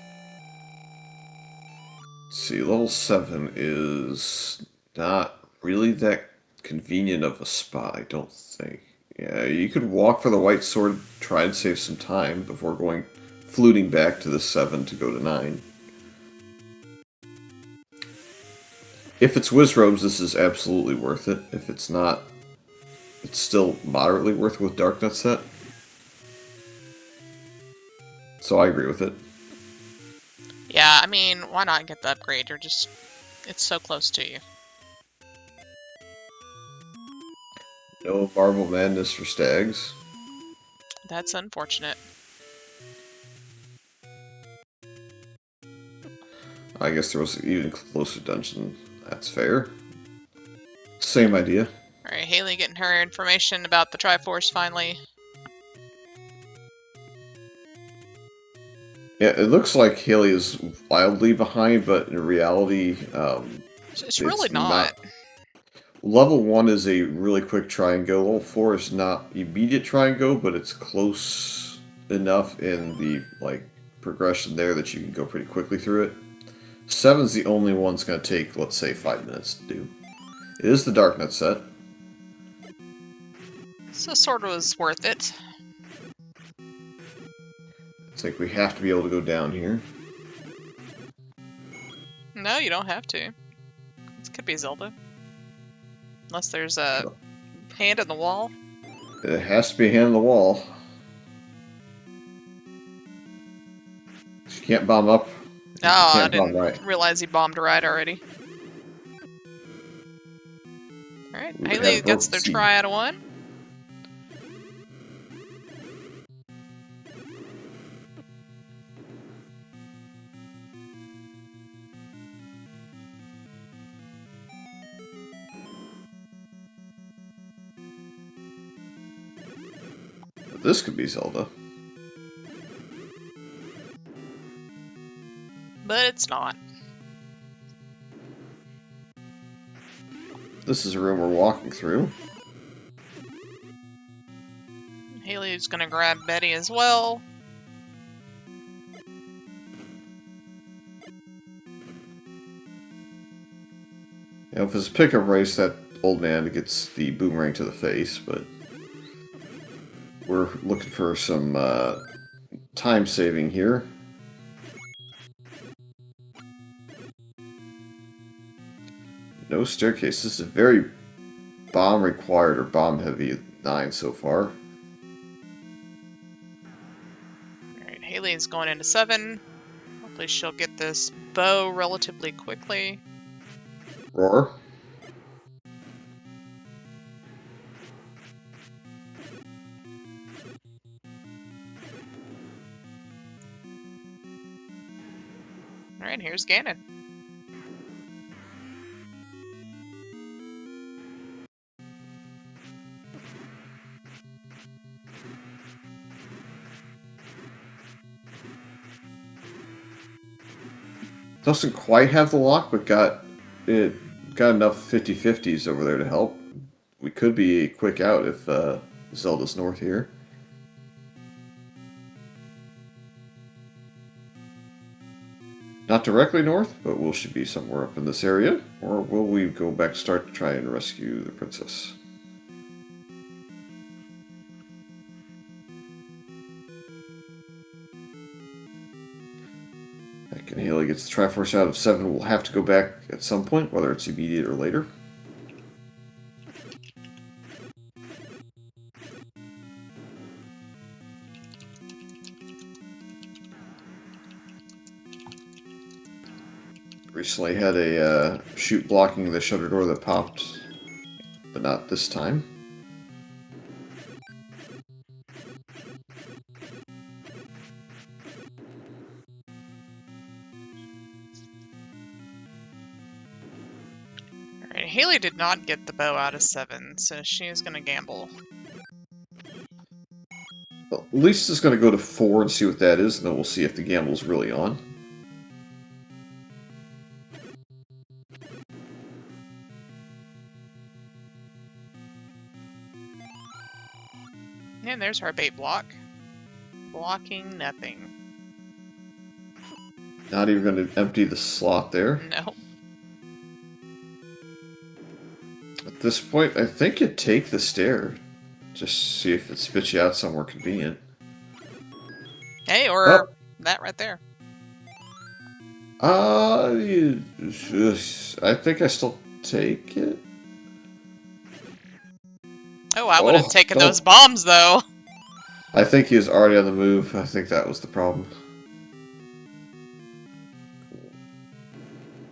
Let's see, level 7 is not really that convenient of a spot, I don't think. Yeah, you could walk for the white sword, try and save some time before going fluting back to the 7 to go to 9. If it's Wizrobes, this is absolutely worth it. If it's not, it's still moderately worth it with Darknet set. So I agree with it. Yeah, I mean, why not get the upgrade? It's so close to you. No Marvel Madness for Stags. That's unfortunate. I guess there was an even closer dungeon. That's fair. Same idea. Alright, Haley getting her information about the Triforce finally. Yeah, it looks like Haley is wildly behind, but in reality, It's really not. Level 1 is a really quick try and go. Level 4 is not immediate try and go, but it's close enough in the progression there that you can go pretty quickly through it. 7's the only one that's going to take, let's say, 5 minutes to do. It is the Darknet set. So sort of was worth it. It's like we have to be able to go down here. No, you don't have to. This could be Zelda. Unless there's a hand in the wall. It has to be a hand on the wall. She can't bomb up. Oh, I Bomb didn't right. realize he bombed right already. Alright, We Haley have gets both their seen. try out of 1. But this could be Zelda. But it's not. This is a room we're walking through. Haley's gonna grab Betty as well. You know, if it's a pickup race, that old man gets the boomerang to the face, but we're looking for some time saving here. No staircase. This is a very bomb required or bomb heavy 9 so far. Alright, Haley Haley's going into 7. Hopefully she'll get this bow relatively quickly. Roar. Alright, here's Ganon. Doesn't quite have the lock, but got enough 50-50s over there to help. We could be a quick out if Zelda's north here. Not directly north, but we should be somewhere up in this area. Or will we go back to start to try and rescue the princess? HeccinHayley gets the Triforce out of 7. We'll have to go back at some point, whether it's immediate or later. Recently had a shoot blocking the shutter door that popped, but not this time. Alright, Haley did not get the bow out of 7, so she's gonna gamble. Well, at least it's going to go to 4 and see what that is, and then we'll see if the gamble's really on. And there's our bait block. Blocking nothing. Not even going to empty the slot there. No. At this point, I think you take the stair. Just see if it spits you out somewhere convenient. Hey, or that right there. I think I still take it. Oh, I would have taken those bombs, though. I think he was already on the move. I think that was the problem.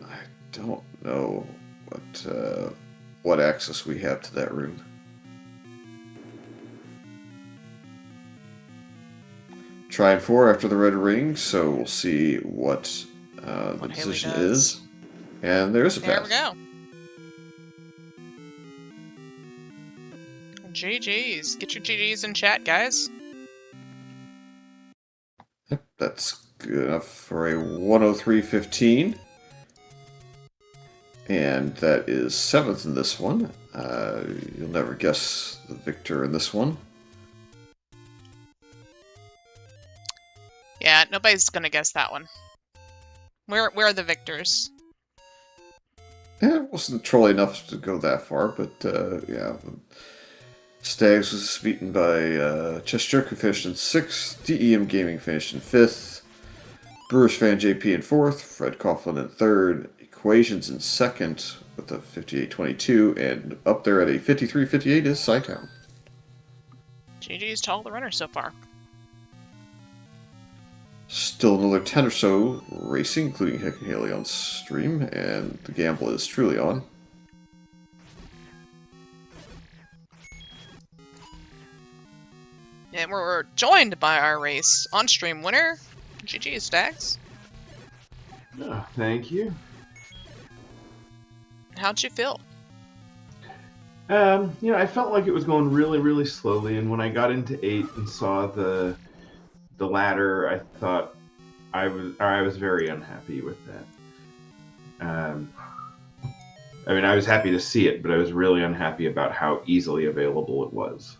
I don't know what access we have to that room. Try and 4 after the red ring, so we'll see what the decision is. And there's a path. There we go. GG's. Get your GG's in chat, guys. Yep, that's good enough for a 103.15. And that is 7th in this one. You'll never guess the victor in this one. Yeah, nobody's gonna guess that one. We're the victors. Yeah, it wasn't trolly enough to go that far, but yeah. Stags was beaten by Chess Jerk, who finished in 6th. DEM Gaming finished in 5th. Brewers Fan JP in 4th. Fred Coughlin in 3rd. Equations in 2nd with a 58.22. And up there at a 53.58 is Sci-Town. GG's to all the runners so far. Still another 10 or so racing, including HeccinHayley on stream, and the gamble is truly on. And we're joined by our race on-stream winner, GG Stags. Oh, thank you. How'd you feel? I felt like it was going really, really slowly, and when I got into 8 and saw the ladder, I thought I was very unhappy with that. I was happy to see it, but I was really unhappy about how easily available it was.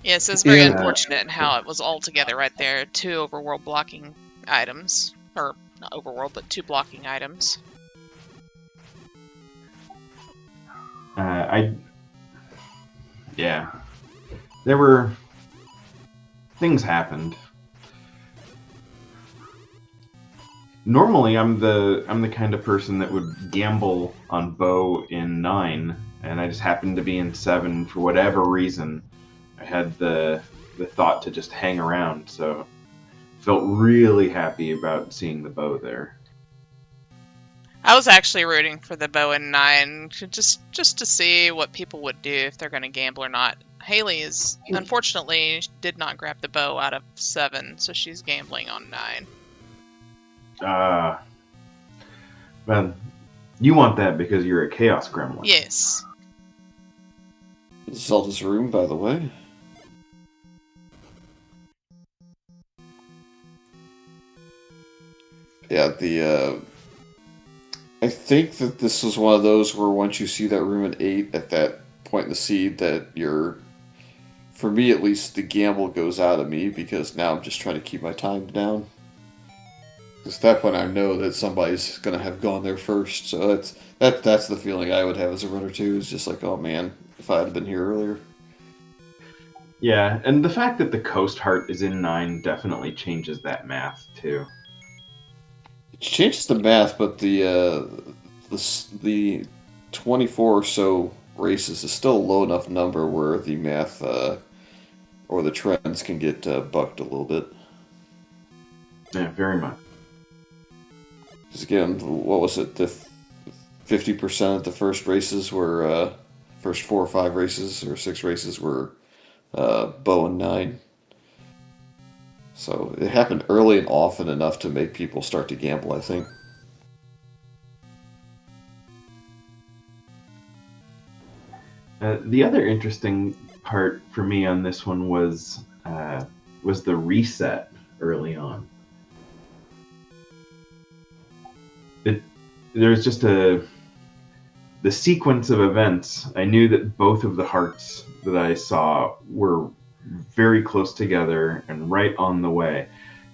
Yes, it's very unfortunate in how it was all together right there. 2 overworld blocking items. Or, not overworld, but 2 blocking items. Yeah. There were... Things happened. Normally, I'm the kind of person that would gamble on bow in 9, and I just happened to be in 7 for whatever reason. had the thought to just hang around, so felt really happy about seeing the bow there. I was actually rooting for the bow in 9, just to see what people would do if they're going to gamble or not. Haley is, unfortunately, did not grab the bow out of 7, so she's gambling on 9. Well, you want that because you're a Chaos Gremlin. Yes. Zelda's room, by the way. Yeah, I think that this was one of those where once you see that room at 8, at that point in the seed, that for me at least, the gamble goes out of me, because now I'm just trying to keep my time down. Because at that point I know that somebody's going to have gone there first, so that's the feeling I would have as a runner too, is just like, oh man, if I had been here earlier. Yeah, and the fact that the Coast Heart is in 9 definitely changes that math too. It changes the math, but the 24 or so races is still a low enough number where the math or the trends can get bucked a little bit. Yeah, very much. Because again, what was it? The 50% of the first races were first 4 or 5 races or 6 races were bow and 9. So it happened early and often enough to make people start to gamble, I think. The other interesting part for me on this one was the reset early on. There's just the sequence of events. I knew that both of the hearts that I saw were very close together and right on the way.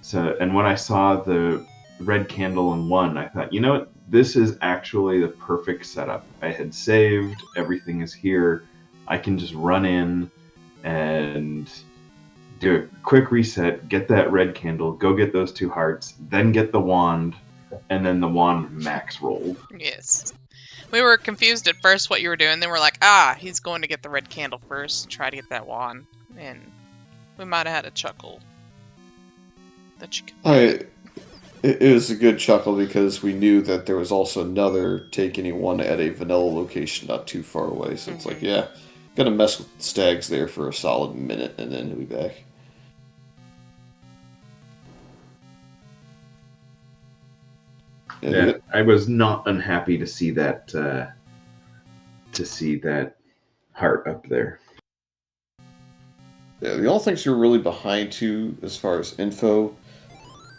So, and when I saw the red candle in 1, I thought, you know what? This is actually the perfect setup. I had saved, everything is here. I can just run in and do a quick reset, get that red candle, go get those 2 hearts, then get the wand, and then the wand max rolled. Yes. We were confused at first what you were doing, then we're like, he's going to get the red candle first, try to get that wand. And we might have had a chuckle. It was a good chuckle because we knew that there was also another take anyone at a vanilla location not too far away. So it's like, yeah, gonna mess with Stags there for a solid minute and then he'll be back. Yeah, I was not unhappy to see that heart up there. Yeah, the only things you were really behind to as far as info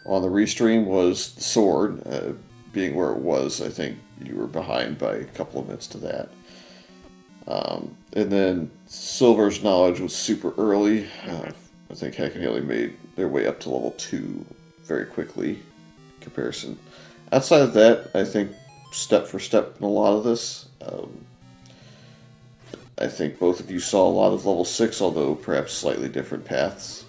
on the restream was the sword being where it was. I think you were behind by a couple of minutes to that. And then Silver's knowledge was super early. I think HeccinHayley made their way up to level 2 very quickly in comparison. Outside of that, I think step for step in a lot of this. I think both of you saw a lot of level 6, although perhaps slightly different paths.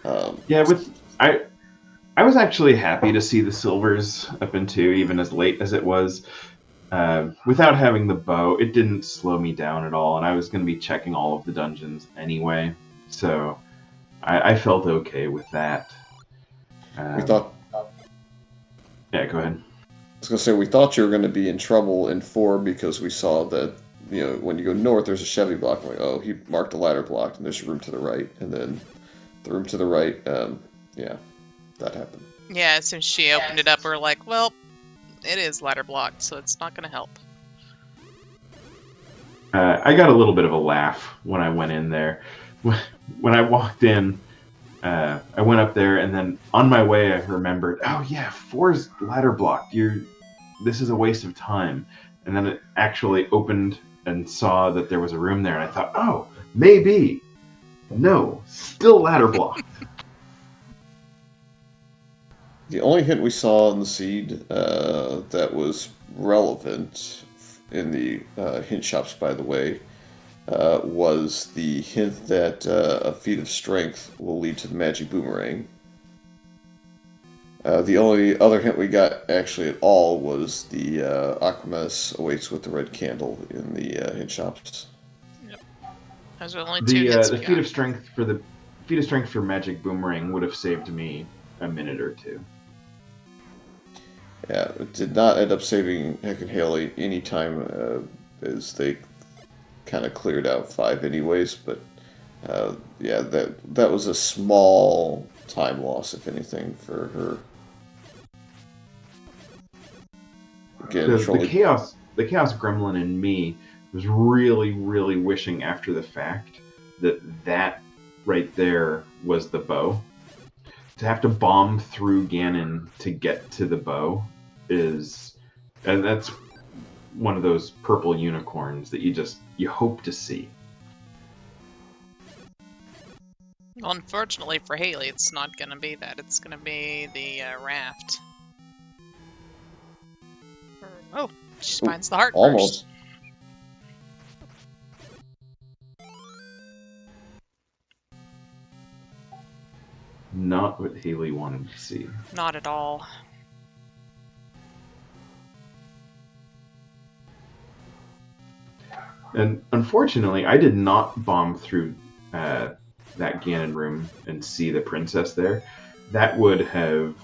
I was actually happy to see the Silvers up in 2, even as late as it was. Without having the bow, it didn't slow me down at all, and I was going to be checking all of the dungeons anyway, so I felt okay with that. We thought... Yeah, go ahead. I was going to say, we thought you were going to be in trouble in 4 because we saw that, when you go north, there's a Chevy block. I'm like, oh, he marked a ladder block, and there's a room to the right. And then the room to the right, yeah, that happened. Yeah, as soon as she opened it up, we were like, well, it is ladder blocked, so it's not going to help. I got a little bit of a laugh when I went in there. When I walked in, I went up there, and then on my way, I remembered, oh yeah, 4's ladder blocked. This is a waste of time. And then it actually opened and saw that there was a room there, and I thought, oh, maybe. No, still ladder blocked. The only hint we saw in the seed that was relevant in the hint shops, by the way, was the hint that a feat of strength will lead to the magic boomerang. The only other hint we got actually at all was the Aquamas awaits with the red candle in the hint shops. Yep. Those are only 2 hits. The feat of strength for Magic Boomerang would have saved me a minute or two. Yeah, it did not end up saving HeccinHayley any time, as they kind of cleared out 5 anyways. But yeah, that was a small time loss, if anything, for her. Again, The chaos gremlin in me was really, really wishing after the fact that right there was the bow. To have to bomb through Ganon to get to the bow and that's one of those purple unicorns that you hope to see. Well, unfortunately for Hayley, it's not going to be that. It's going to be the raft. Oh, she finds the heart almost. first. Not what Hayley wanted to see. Not at all. And unfortunately, I did not bomb through that Ganon room and see the princess there. That would have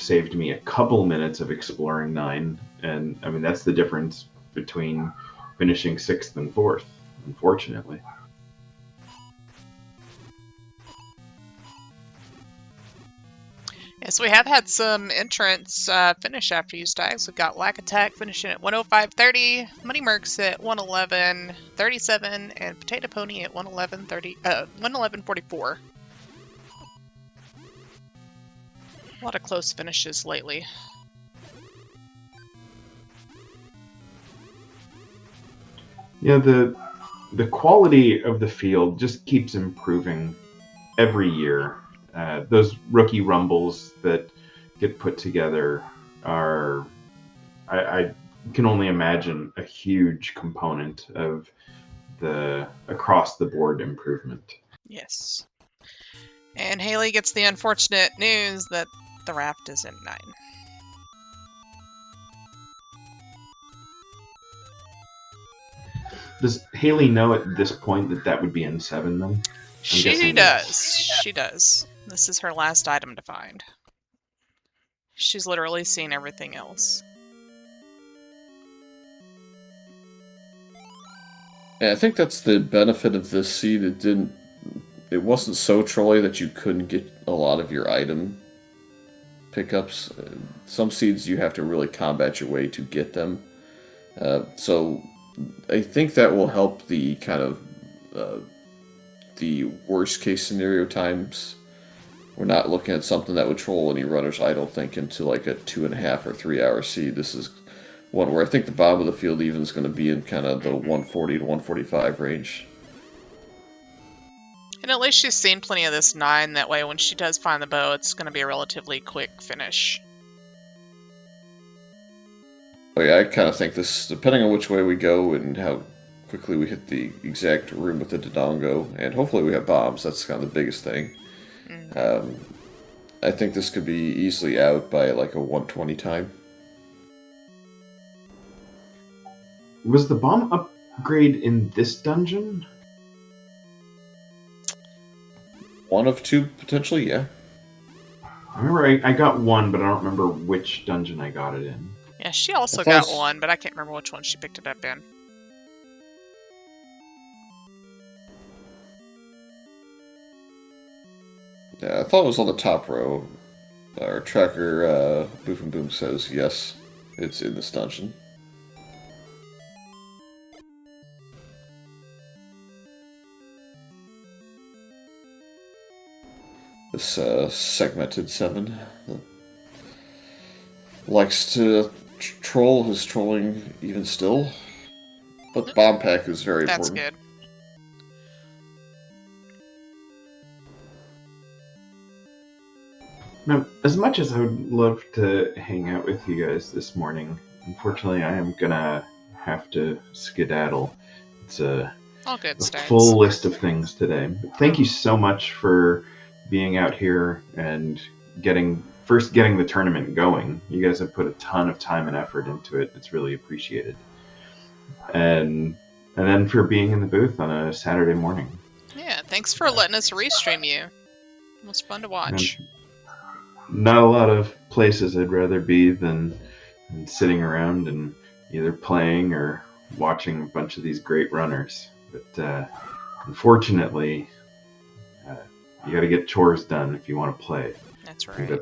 saved me a couple minutes of exploring 9. And I mean, that's the difference between finishing 6th and 4th, unfortunately. Yes, we have had some entrants finish after you, Stags. We've got Lack Attack finishing at 105.30, Money Mercs at 111.37, and Potato Pony at 111.44. A lot of close finishes lately. Yeah, the quality of the field just keeps improving every year. Those rookie rumbles that get put together are, I can only imagine, a huge component of the across-the-board improvement. Yes. And Hayley gets the unfortunate news that the raft is in 9. Does Hayley know at this point that would be in 7 then? She does. She does. This is her last item to find. She's literally seen everything else. Yeah, I think that's the benefit of this seed. It wasn't so trolly that you couldn't get a lot of your item pickups. Some seeds you have to really combat your way to get them. So I think that will help the kind of the worst case scenario times. We're not looking at something that would troll any runners, I don't think, into like a 2.5 or 3 hour seed. This is one where I think the bottom of the field even is going to be in kind of the 140 to 145 range. And at least she's seen plenty of this 9. That way, when she does find the bow, it's going to be a relatively quick finish. Oh yeah, I kind of think this, depending on which way we go and how quickly we hit the exact room with the Dodongo, and hopefully we have bombs, that's kind of the biggest thing. I think this could be easily out by like a 120 time. Was the bomb upgrade in this dungeon? One of 2, potentially, yeah. I remember I got 1, but I don't remember which dungeon I got it in. Yeah, she also got 1, but I can't remember which one she picked it up in. Yeah, I thought it was on the top row. Our tracker, Boof and Boom, says yes, it's in this dungeon. This segmented 7 likes to troll his trolling even still, but bomb pack is very That's important. good. Now, as much as I would love to hang out with you guys this morning, unfortunately I am gonna have to skedaddle. It's a All good, Stags. full list of things today. But thank you so much for being out here and getting the tournament going. You guys have put a ton of time and effort into it. It's really appreciated. And and then for being in the booth on a Saturday morning. Yeah, thanks for letting us restream you. It was fun to watch. And not a lot of places I'd rather be than sitting around and either playing or watching a bunch of these great runners. But unfortunately, you got to get chores done if you want to play. That's I think right.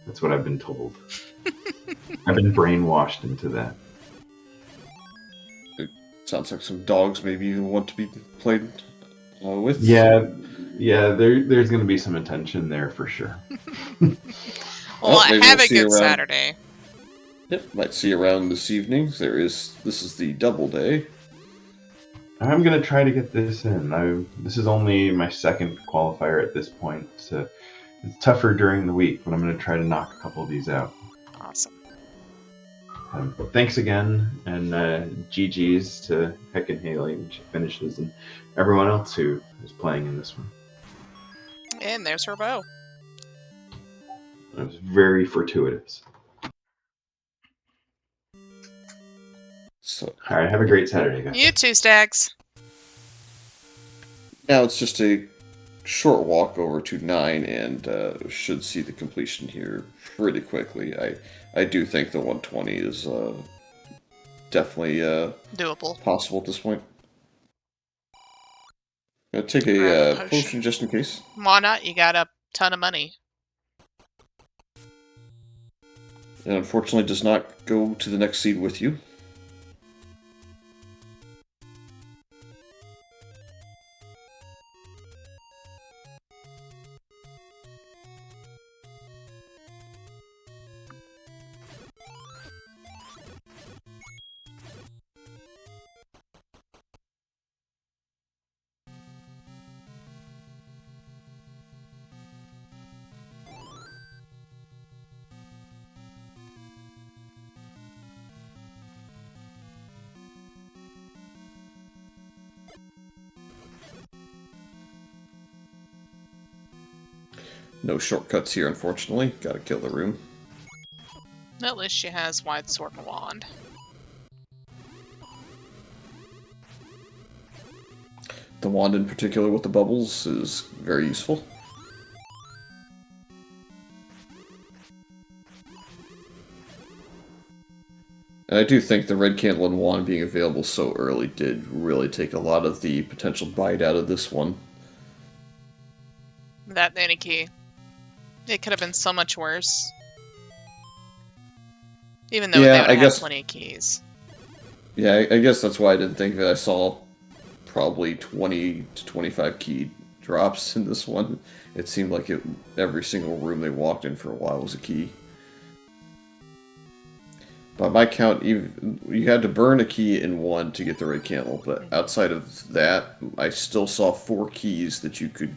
that's what I've been told. I've been brainwashed into that. Sounds like some dogs maybe you want to be played with. Yeah, there's going to be some attention there for sure. Well, maybe have we'll a see you good around. Saturday. Yep, might see you around this evening. This is the double day. I'm going to try to get this in. This is only my second qualifier at this point, so it's tougher during the week, but I'm going to try to knock a couple of these out. Awesome. Thanks again, and GG's to HeccinHayley when she finishes, and everyone else who is playing in this one. And there's her bow. It was very fortuitous. So All right, have a great Saturday, guys. You too, Stags. now it's just a short walk over to 9, and should see the completion here pretty quickly. I do think the 120 is definitely Doable. possible at this point. Gonna take a Grab a potion potion. just in case. Why not? You got a ton of money. And unfortunately does not go to the next seed with you. No shortcuts here, unfortunately. Gotta kill the room. At least she has wide sword and wand. The wand in particular with the bubbles is very useful. And I do think the red candle and wand being available so early did really take a lot of the potential bite out of this one. That nanny key. It could have been so much worse. Even though Yeah, they would I have guess- plenty of keys. Yeah, I guess that's why I didn't think that I saw probably 20 to 25 key drops in this one. It seemed like every single room they walked in for a while was a key. By my count, you had to burn a key in one to get the red candle, but outside of that, I still saw 4 keys that you could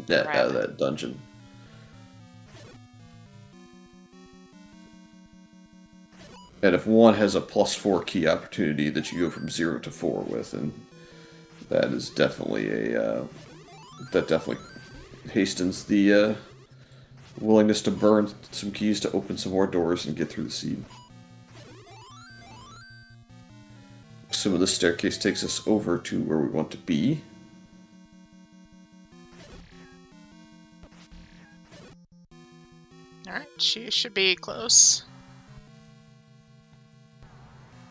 net out of that dungeon. And if one has a +4 key opportunity that you go from 0 to 4 with, and that is definitely that definitely hastens the willingness to burn some keys to open some more doors and get through the seed. Some of the staircase takes us over to where we want to be. Alright, she should be close.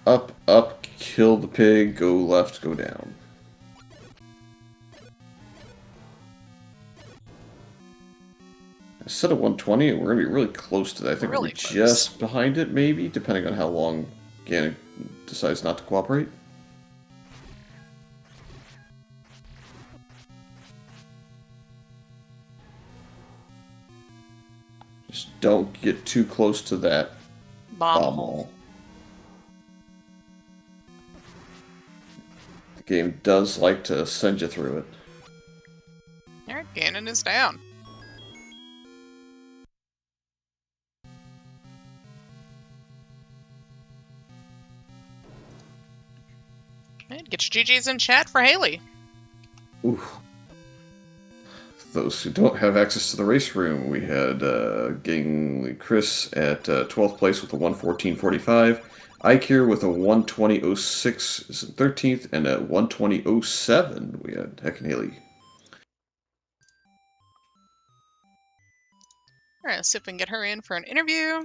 Up, up, kill the pig, go left, go down. I said a 120, and we're going to be really close to that. I think Really we're close. just behind it, maybe, depending on how long Ganon decides not to cooperate. Just don't get too close to that bomb wall. The game does like to send you through it. Alright, Ganon is down. And get your GGs in chat for Haley. Ooh. Those who don't have access to the race room, we had Gang Chris at 12th place with a 1:14.45, Ikir with a 120.06 is in 13th, and at 120.07 we had HeccinHayley. All right, let's see if we can get her in for an interview.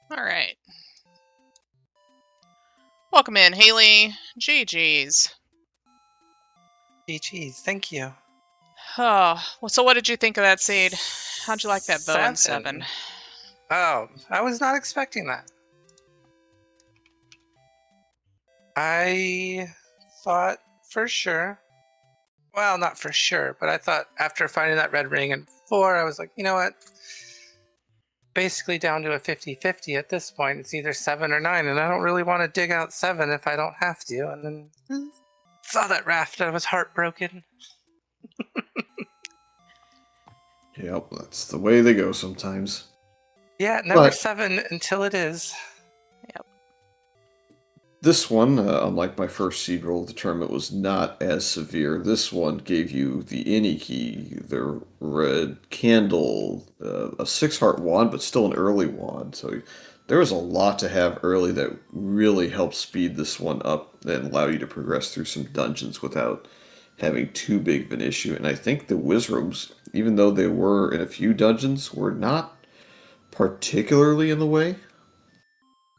All right. Welcome in, Haley. GG's. GG's, thank you. Oh, well, so what did you think of that seed? How'd you like that bow in 7? Oh, I was not expecting that. I thought for sure, well, not for sure, but I thought after finding that red ring in 4, I was like, you know what? Basically down to a 50-50 at this point. It's either 7 or 9, and I don't really want to dig out 7 if I don't have to. And then saw that raft, and I was heartbroken. Yep, that's the way they go sometimes. Yeah, never But 7 until it is. this one, unlike my first seed roll of the tournament, was not as severe. This one gave you the Innie key, the red candle, a 6-heart wand, but still an early wand. So there was a lot to have early that really helped speed this one up and allow you to progress through some dungeons without having too big of an issue. And I think the Wizrobes, even though they were in a few dungeons, were not particularly in the way.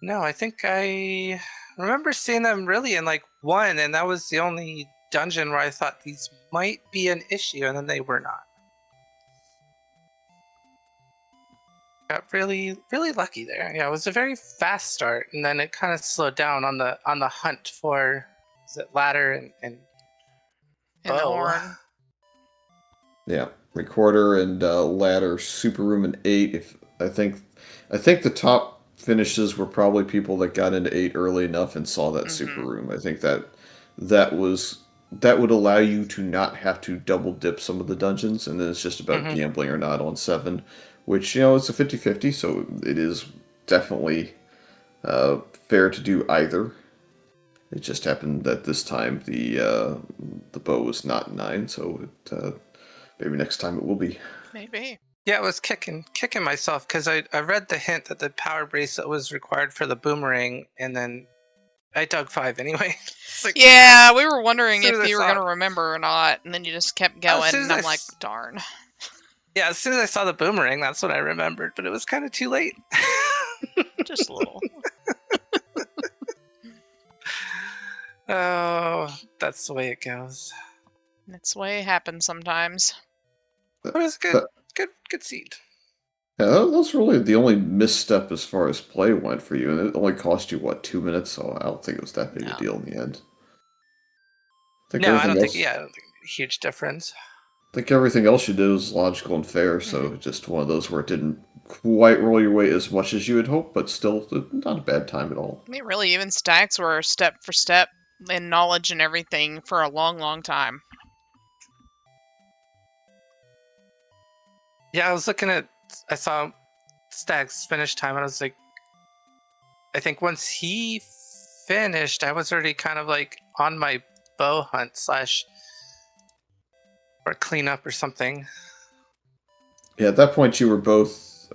No, I think I remember seeing them really in like 1, and that was the only dungeon where I thought these might be an issue, and then they were not. Got really, really lucky there. Yeah, it was a very fast start, and then it kind of slowed down on the hunt for, is it ladder and And bow. horn. Yeah, recorder and ladder, super room and 8. If I think the top finishes were probably people that got into 8 early enough and saw that super room. I think that would allow you to not have to double dip some of the dungeons, and then it's just about gambling or not on 7, which it's a 50-50, so it is definitely fair to do either. It just happened that this time the bow was not 9, so maybe next time it will be. Maybe. Yeah, I was kicking myself because I read the hint that the power bracelet was required for the boomerang, and then I dug 5 anyway. Like, yeah, we were wondering as soon if as I you were saw going to remember or not, and then you just kept going, and I'm like, darn. Yeah, as soon as I saw the boomerang, that's what I remembered, but it was kind of too late. Just a little. Oh, that's the way it goes. That's the way it happens sometimes. It was good seed. Yeah, that was really the only misstep as far as play went for you, and it only cost you, 2 minutes, so I don't think it was that big a deal in the end. I don't think a huge difference. I think everything else you did was logical and fair, so just one of those where it didn't quite roll your way as much as you had hoped, but still not a bad time at all. I mean, really, even Stags were step for step in knowledge and everything for a long, long time. Yeah, I saw Stag's finish time, and I was like, I think once he finished, I was already kind of like on my bow hunt / or cleanup or something. Yeah, at that point you were both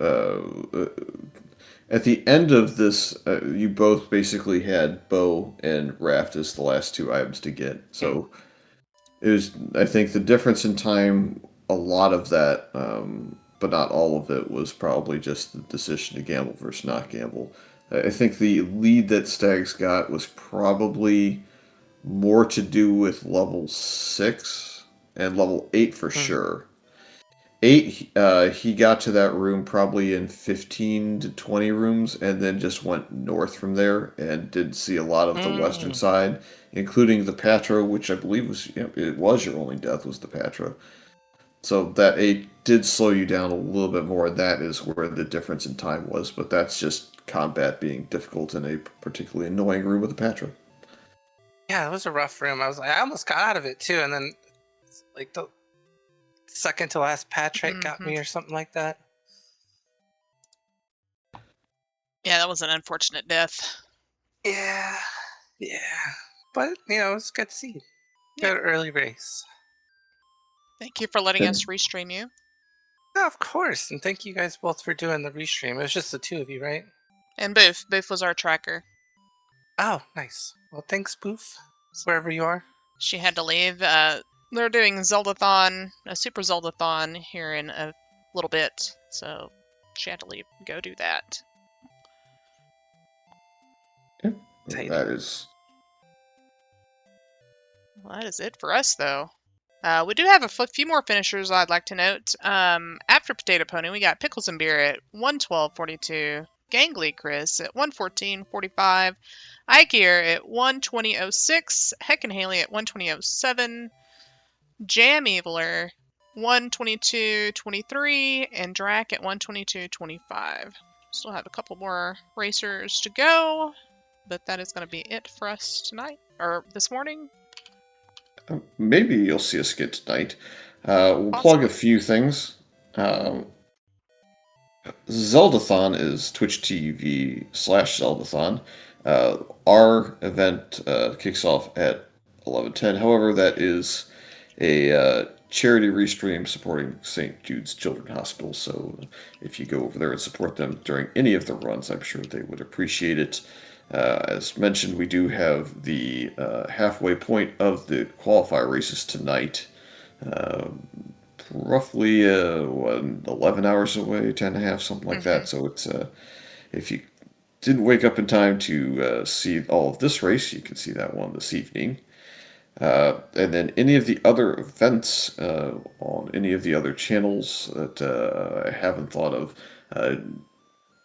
at the end of this. You both basically had bow and raft as the last 2 items to get. So it was. I think the difference in time, a lot of that, but not all of it, was probably just the decision to gamble versus not gamble. I think the lead that Stags got was probably more to do with level 6 and level 8 for sure. 8, he got to that room probably in 15 to 20 rooms, and then just went north from there and did see a lot of the western side, including the Patra, which I believe was it was your only death, was the Patra. So that 8 did slow you down a little bit more. That is where the difference in time was, but that's just combat being difficult in a particularly annoying room with a Patra. Yeah, it was a rough room. I almost got out of it too, and then like the second to last patch rate got me or something like that. Yeah, that was an unfortunate death. Yeah. But it's good to see. Good early race. Thank you for letting us restream you. Yeah, of course, and thank you guys both for doing the restream. It was just the two of you, right? And Boof. Boof was our tracker. Oh, nice. Well, thanks, Boof, wherever you are. She had to leave. They're doing Zeldathon, a Super Zeldathon here in a little bit, so she had to leave and go do that. Well, that is... Well, that is it for us, though. We do have a few more finishers I'd like to note. After Potato Pony, we got Pickles and Beer at 112.42, Gangly Chris at 114.45, Ikeir at 120.06, HeccinHayley at 120.07, Jam Eviler 122.23, and Drac at 122.25. Still have a couple more racers to go, but that is going to be it for us tonight, or this morning. Maybe you'll see us get tonight. We'll Possibly. plug a few things. Zeldathon is Twitch TV/Zeldathon. Our event kicks off at 11:10. However, that is a charity restream supporting St. Jude's Children's Hospital. So if you go over there and support them during any of the runs, I'm sure they would appreciate it. As mentioned, we do have the halfway point of the qualifier races tonight. Roughly 11 hours away, 10 and a half, something like that. So it's if you didn't wake up in time to see all of this race, you can see that one this evening. And then any of the other events on any of the other channels that I haven't thought of,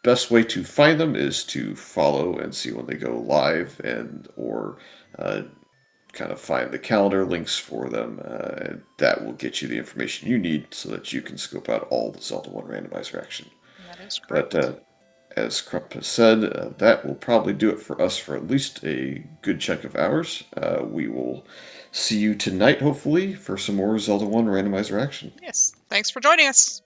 best way to find them is to follow and see when they go live, and or kind of find the calendar links for them. And that will get you the information you need so that you can scope out all the Zelda 1 randomizer action. That is correct. But as Crump has said, that will probably do it for us for at least a good chunk of hours. We will see you tonight, hopefully, for some more Zelda 1 randomizer action. Yes. Thanks for joining us.